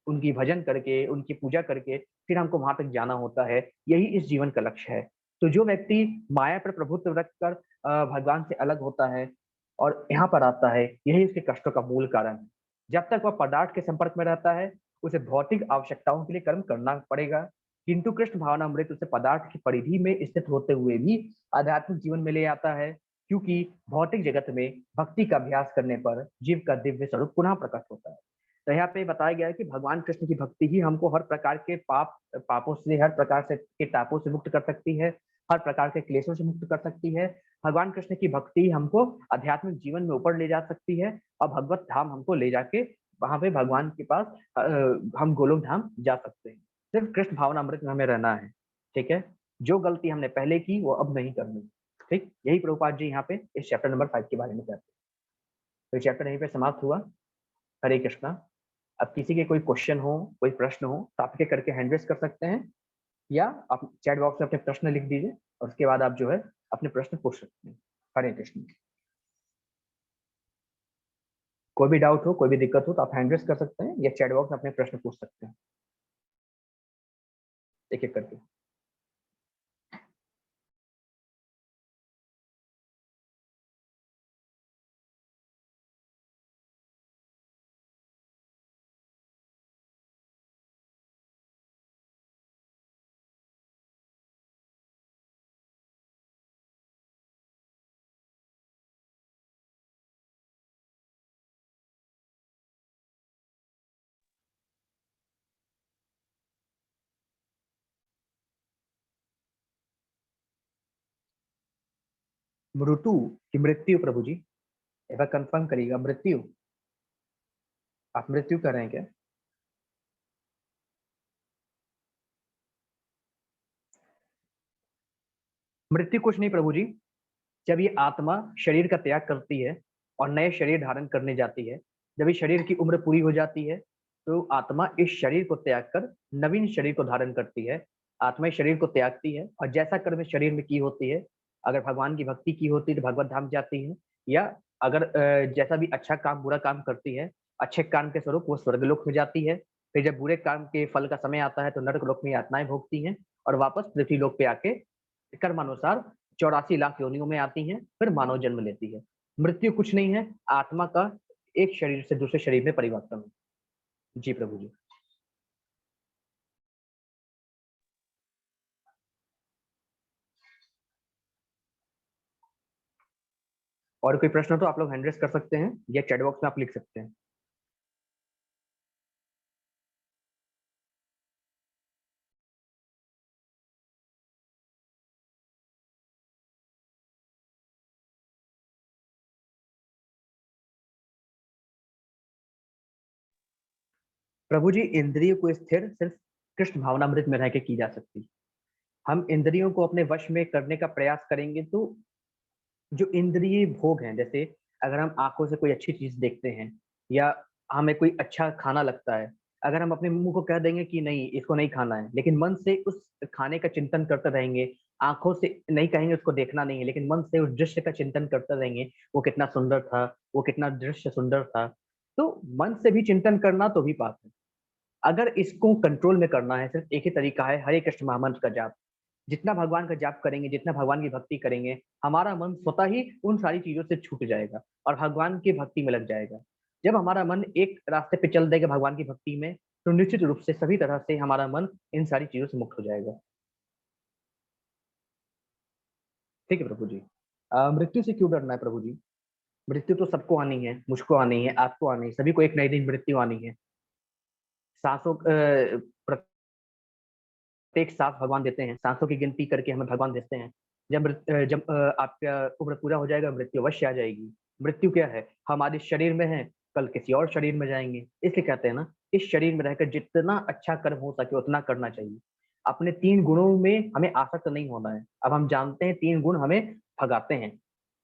उनकी भजन करके, उनकी पूजा करके फिर हमको वहां तक जाना होता है। यही इस जीवन का लक्ष्य है। तो जो व्यक्ति माया पर प्रभुत्व रखकर भगवान से अलग होता है और यहाँ पर आता है, यही उसके कष्टों का मूल कारण है। जब तक वह पदार्थ के संपर्क में रहता है, उसे भौतिक आवश्यकताओं के लिए कर्म करना पड़ेगा, किंतु कृष्ण भावनामृत उसे पदार्थ की परिधि में स्थित होते हुए भी आध्यात्मिक जीवन में ले आता है, क्योंकि भौतिक जगत में भक्ति का अभ्यास करने पर जीव का दिव्य स्वरूप पुनः प्रकट होता है। तो यहाँ पे बताया गया है कि भगवान कृष्ण की भक्ति ही हमको हर प्रकार के पापों से, हर प्रकार से के तापों से मुक्त कर सकती है, हर प्रकार के क्लेशों से मुक्त कर सकती है। भगवान कृष्ण की भक्ति हमको आध्यात्मिक जीवन में ऊपर ले जा सकती है और भगवत धाम हमको ले जाके वहां पे भगवान के पास हम गोलोक धाम जा सकते हैं। सिर्फ कृष्ण भावनामृत में हमें रहना है। ठीक है, जो गलती हमने पहले की वो अब नहीं करनी। ठीक, यही प्रभुपाद जी यहाँ पे इस चैप्टर नंबर 5 के बारे में कहते हैं। तो चैप्टर यहीं पे समाप्त हुआ। हरे कृष्णा। अब किसी के कोई क्वेश्चन हो, कोई प्रश्न हो तो आप क्या करके हैंड रेस कर सकते हैं, या आप चैट बॉक्स में अपने प्रश्न लिख दीजिए और उसके बाद आप जो है अपने प्रश्न पूछ सकते हैं। हरे कृष्ण। कोई भी डाउट हो, कोई भी दिक्कत हो तो आप हैंड रेस कर सकते हैं या चैट बॉक्स में अपने प्रश्न पूछ सकते हैं, एक एक करके। मृत्यु की मृत्यु प्रभु जी, एक बार कंफर्म करिएगा। मृत्यु, आप मृत्यु कर रहे हैं क्या? मृत्यु कुछ नहीं प्रभु जी। जब ये आत्मा शरीर का त्याग करती है और नए शरीर धारण करने जाती है, जब इस शरीर की उम्र पूरी हो जाती है, तो आत्मा इस शरीर को त्याग कर नवीन शरीर को धारण करती है। आत्मा इस शरीर को त्यागती है और जैसा कर्म इस शरीर में की होती है, अगर भगवान की भक्ति की होती है तो भगवत धाम जाती है, या अगर जैसा भी अच्छा काम बुरा काम करती है, अच्छे काम के स्वरूप वो स्वर्गलोक में जाती है। फिर जब बुरे काम के फल का समय आता है तो नरक लोक में यातनाएं भोगती हैं और वापस पृथ्वी लोक पे आके कर्मानुसार 84 लाख योनियों में आती हैं, फिर मानव जन्म लेती है। मृत्यु कुछ नहीं है, आत्मा का एक शरीर से दूसरे शरीर में परिवर्तन। जी प्रभु जी। और कोई प्रश्न हो तो आप लोग हैंड रेस कर सकते हैं या चैट बॉक्स में आप लिख सकते हैं। प्रभु जी, इंद्रियों को स्थिर सिर्फ कृष्ण भावनामृत में रह के की जा सकती। हम इंद्रियों को अपने वश में करने का प्रयास करेंगे तो जो इंद्रिय भोग हैं, जैसे अगर हम आंखों से कोई अच्छी चीज देखते हैं या हमें कोई अच्छा खाना लगता है, अगर हम अपने मुंह को कह देंगे कि नहीं इसको नहीं खाना है, लेकिन मन से उस खाने का चिंतन करते रहेंगे, आंखों से नहीं कहेंगे उसको देखना नहीं है, लेकिन मन से उस दृश्य का चिंतन करते रहेंगे, वो कितना सुंदर था, वो कितना दृश्य सुंदर था, तो मन से भी चिंतन करना तो भी पाप है। अगर इसको कंट्रोल में करना है, सिर्फ एक ही तरीका है, हरे कृष्ण महामंत्र का जाप। जितना भगवान का जाप करेंगे, जितना भगवान की भक्ति करेंगे, हमारा मन स्वतः ही उन सारी चीजों से छूट जाएगा और भगवान की भक्ति में लग जाएगा। जब हमारा मन एक रास्ते पे चल देगा भगवान की भक्ति में, तो निश्चित रूप से सभी तरह से हमारा मन इन सारी चीजों से मुक्त हो जाएगा। ठीक है प्रभु जी। मृत्यु से क्यों डरना है प्रभु जी? मृत्यु तो सबको आनी है, मुझको आनी है, आपको आनी है, सभी को एक नए दिन मृत्यु आनी है। सांसों प्रत्येक सांस भगवान देते हैं, सांसों की गिनती करके हमें भगवान देते हैं। जब आपका उम्र पूरा हो जाएगा, मृत्यु अवश्य आ जाएगी। मृत्यु क्या है? हमारे शरीर में है, कल किसी और शरीर में जाएंगे। इसलिए कहते हैं ना, इस शरीर में रहकर जितना अच्छा कर्म हो सके उतना करना चाहिए। अपने 3 गुणों में हमें आसक्त नहीं होना है। अब हम जानते हैं 3 गुण हमें भगाते हैं,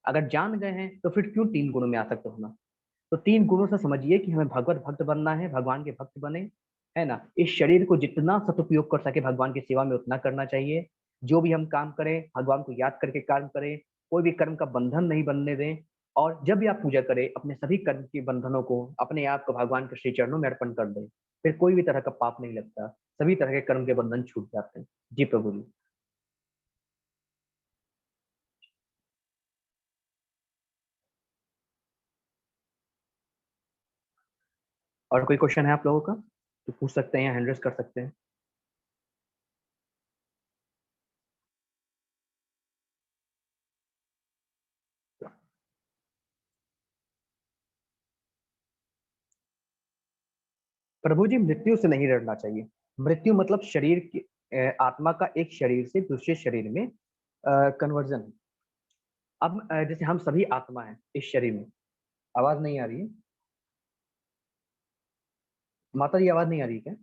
अगर जान गए हैं तो फिर क्यों 3 गुणों में आसक्त होना। तो 3 गुणों से समझिए कि हमें भगवत भक्त बनना है, भगवान के भक्त बने, है ना। इस शरीर को जितना सदुपयोग कर सके भगवान की सेवा में उतना करना चाहिए। जो भी हम काम करें भगवान को याद करके काम करें, कोई भी कर्म का बंधन नहीं बनने दें। और जब भी आप पूजा करें, अपने सभी कर्म के बंधनों को, अपने आप को भगवान के श्री चरणों में अर्पण कर दें। फिर कोई भी तरह का पाप नहीं लगता, सभी तरह के कर्म के बंधन छूट जाते हैं। जी प्रभु जी। और कोई क्वेश्चन है आप लोगों का तो पूछ सकते हैं या हैंड रेज कर सकते हैं। प्रभु जी, मृत्यु से नहीं डरना चाहिए। मृत्यु मतलब शरीर की आत्मा का एक शरीर से दूसरे शरीर में कन्वर्जन। अब जैसे हम सभी आत्मा हैं इस शरीर में। आवाज नहीं आ रही है? माता जी, आवाज नहीं आ रही क्या?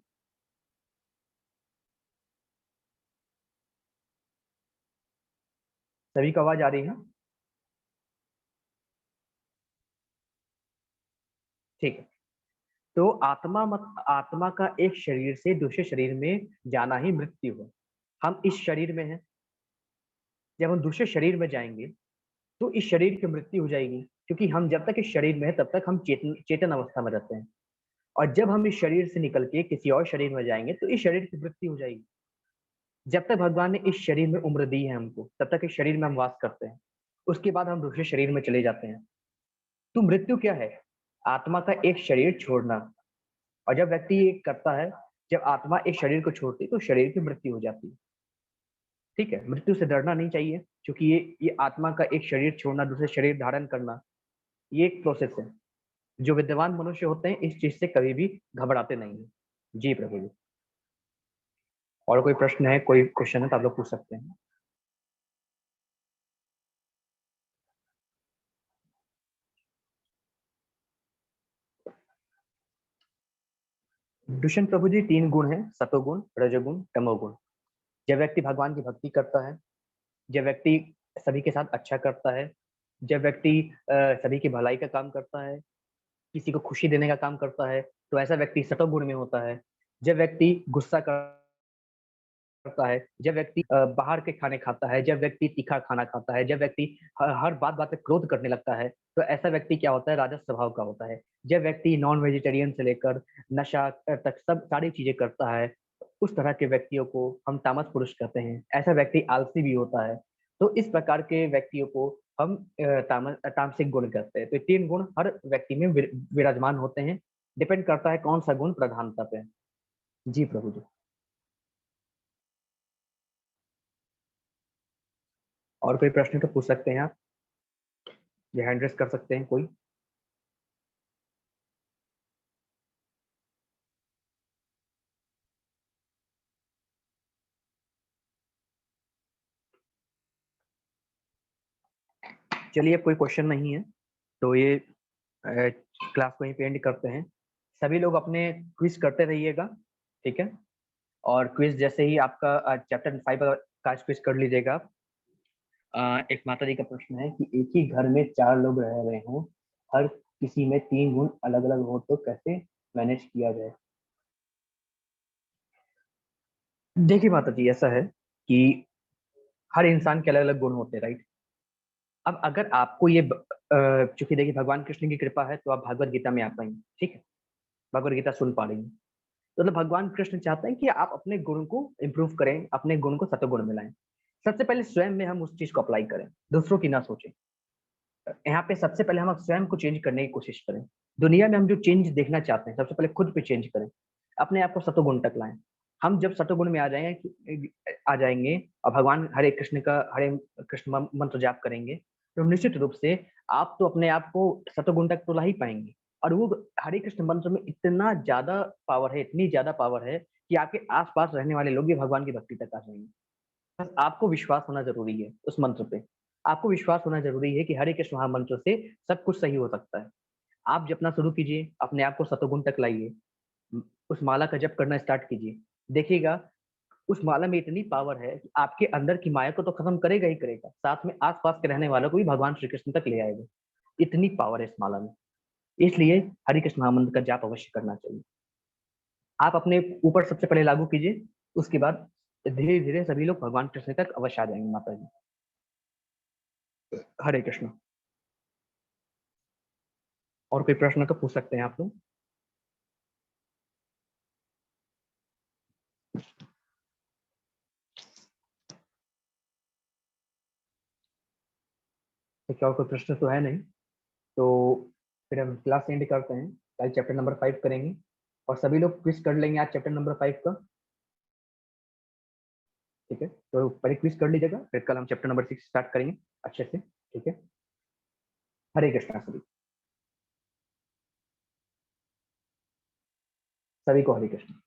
सभी को आवाज आ रही है? ठीक है। तो आत्मा का एक शरीर से दूसरे शरीर में जाना ही मृत्यु है। हम इस शरीर में हैं, जब हम दूसरे शरीर में जाएंगे तो इस शरीर की मृत्यु हो जाएगी, क्योंकि हम जब तक इस शरीर में है तब तक हम चेतन अवस्था में रहते हैं। और जब हम इस शरीर से निकल के किसी और शरीर में जाएंगे तो इस शरीर की मृत्यु हो जाएगी। जब तक भगवान ने इस शरीर में उम्र दी है हमको, तब तक इस शरीर में हम वास करते हैं। उसके बाद हम दूसरे शरीर में चले जाते हैं। तो मृत्यु क्या है? आत्मा का एक शरीर छोड़ना। और जब व्यक्ति ये करता है, जब आत्मा एक शरीर को छोड़ती है तो शरीर की मृत्यु हो जाती है। ठीक है, मृत्यु से डरना नहीं चाहिए, क्योंकि ये आत्मा का एक शरीर छोड़ना, दूसरे शरीर धारण करना, ये एक प्रोसेस है। जो विद्वान मनुष्य होते हैं इस चीज से कभी भी घबराते नहीं है। जी प्रभु जी। और कोई प्रश्न है, कोई क्वेश्चन है तो आप लोग पूछ सकते हैं। दुष्यंत प्रभु जी, तीन गुण है: सतोगुण, रजोगुण, तमोगुण। जब व्यक्ति भगवान की भक्ति करता है, जब व्यक्ति सभी के साथ अच्छा करता है, जब व्यक्ति सभी की भलाई का काम करता है, किसी को खुशी देने का काम करता है, तो ऐसा व्यक्ति सतोगुण में होता है। जब व्यक्ति गुस्सा करता है, जब व्यक्ति बाहर के खाने खाता है, जब व्यक्ति तीखा खाना खाता है, जब व्यक्ति हर बात बात पे क्रोध करने लगता है, तो ऐसा व्यक्ति क्या होता है? राजस स्वभाव का होता है। जब व्यक्ति नॉन वेजिटेरियन से लेकर नशा तक सब सारी चीजें करता है, उस तरह के व्यक्तियों को हम तामस पुरुष कहते हैं। ऐसा व्यक्ति आलसी भी होता है। तो इस प्रकार के व्यक्तियों को हम तामसिक गुण कहते हैं। तो ये तीन गुण हर व्यक्ति में विराजमान होते हैं। डिपेंड करता है कौन सा गुण प्रधानता पे है। जी प्रभु जी। और कोई प्रश्न तो पूछ सकते हैं आप, या हैंड रेस कर सकते हैं कोई। चलिए, अब कोई क्वेश्चन नहीं है तो ये क्लास को यहीं पे एंड करते हैं। सभी लोग अपने क्विज करते रहिएगा, ठीक है? और क्विज जैसे ही आपका चैप्टर 5 का क्विज कर लीजिएगा आप। एक माता जी का प्रश्न है कि एक ही घर में चार लोग रह रहे हों, हर किसी में तीन गुण अलग अलग हो, तो कैसे मैनेज किया जाए? देखिए माता जी, ऐसा है कि हर इंसान के अलग अलग गुण होते हैं, राइट? अब अगर आपको ये चूंकि देखिए भगवान कृष्ण की कृपा है तो आप भागवत गीता में आ पाएंगे, ठीक है? भगवत गीता सुन पा रही हैं। तो मतलब भगवान कृष्ण चाहते हैं कि आप अपने गुण को इम्प्रूव करें, अपने गुण को सतोगुण में लाएं। सबसे पहले स्वयं में हम उस चीज को अप्लाई करें, दूसरों की ना सोचें। यहाँ पे सबसे पहले हम स्वयं को चेंज करने की कोशिश करें। दुनिया में हम जो चेंज देखना चाहते हैं, सबसे पहले खुद पे चेंज करें, अपने आप को सतोगुण तक लाएं। हम जब सतोगुण में आ जाएंगे और भगवान हरे कृष्ण का हरे कृष्ण मंत्र जाप करेंगे, तो निश्चित रूप से आप तो अपने आप को सतोगुण तक तो ला ही पाएंगे। और वो हरे कृष्ण मंत्र में इतना ज्यादा पावर है, इतनी ज्यादा पावर है कि आपके आसपास रहने वाले लोग भी भगवान की भक्ति तक आ जाएंगे। बस आपको विश्वास होना जरूरी है उस मंत्र पे। आपको विश्वास होना जरूरी है कि हरे कृष्ण महामंत्र से सब कुछ सही हो सकता है। आप जपना शुरू कीजिए, अपने आप को सतोगुण तक लाइए, उस माला का जप करना स्टार्ट कीजिए। देखिएगा उस माला में इतनी पावर है कि आपके अंदर की माया को तो खत्म करेगा ही करेगा, साथ में आसपास के रहने वालों को भी भगवान श्री कृष्ण तक ले आएगा। इतनी पावर है इस माला में। इसलिए हरे कृष्ण महामंत्र का जाप अवश्य करना चाहिए। आप अपने ऊपर सबसे पहले लागू कीजिए, उसके बाद धीरे धीरे सभी लोग भगवान कृष्ण तक अवश्य आ जाएंगे माता जी। हरे कृष्ण। और कोई प्रश्न तो पूछ सकते हैं आप लोग। क्या और कोई प्रश्न तो है नहीं, तो फिर हम क्लास एंड करते हैं। कल चैप्टर नंबर 5 करेंगे और सभी लोग क्विज कर लेंगे आज चैप्टर नंबर 5 का। ठीक है, तो पहले क्विज कर लीजिएगा, फिर कल हम चैप्टर नंबर 6 स्टार्ट करेंगे अच्छे से। ठीक है, हरे कृष्णा सभी, सभी को हरे कृष्णा।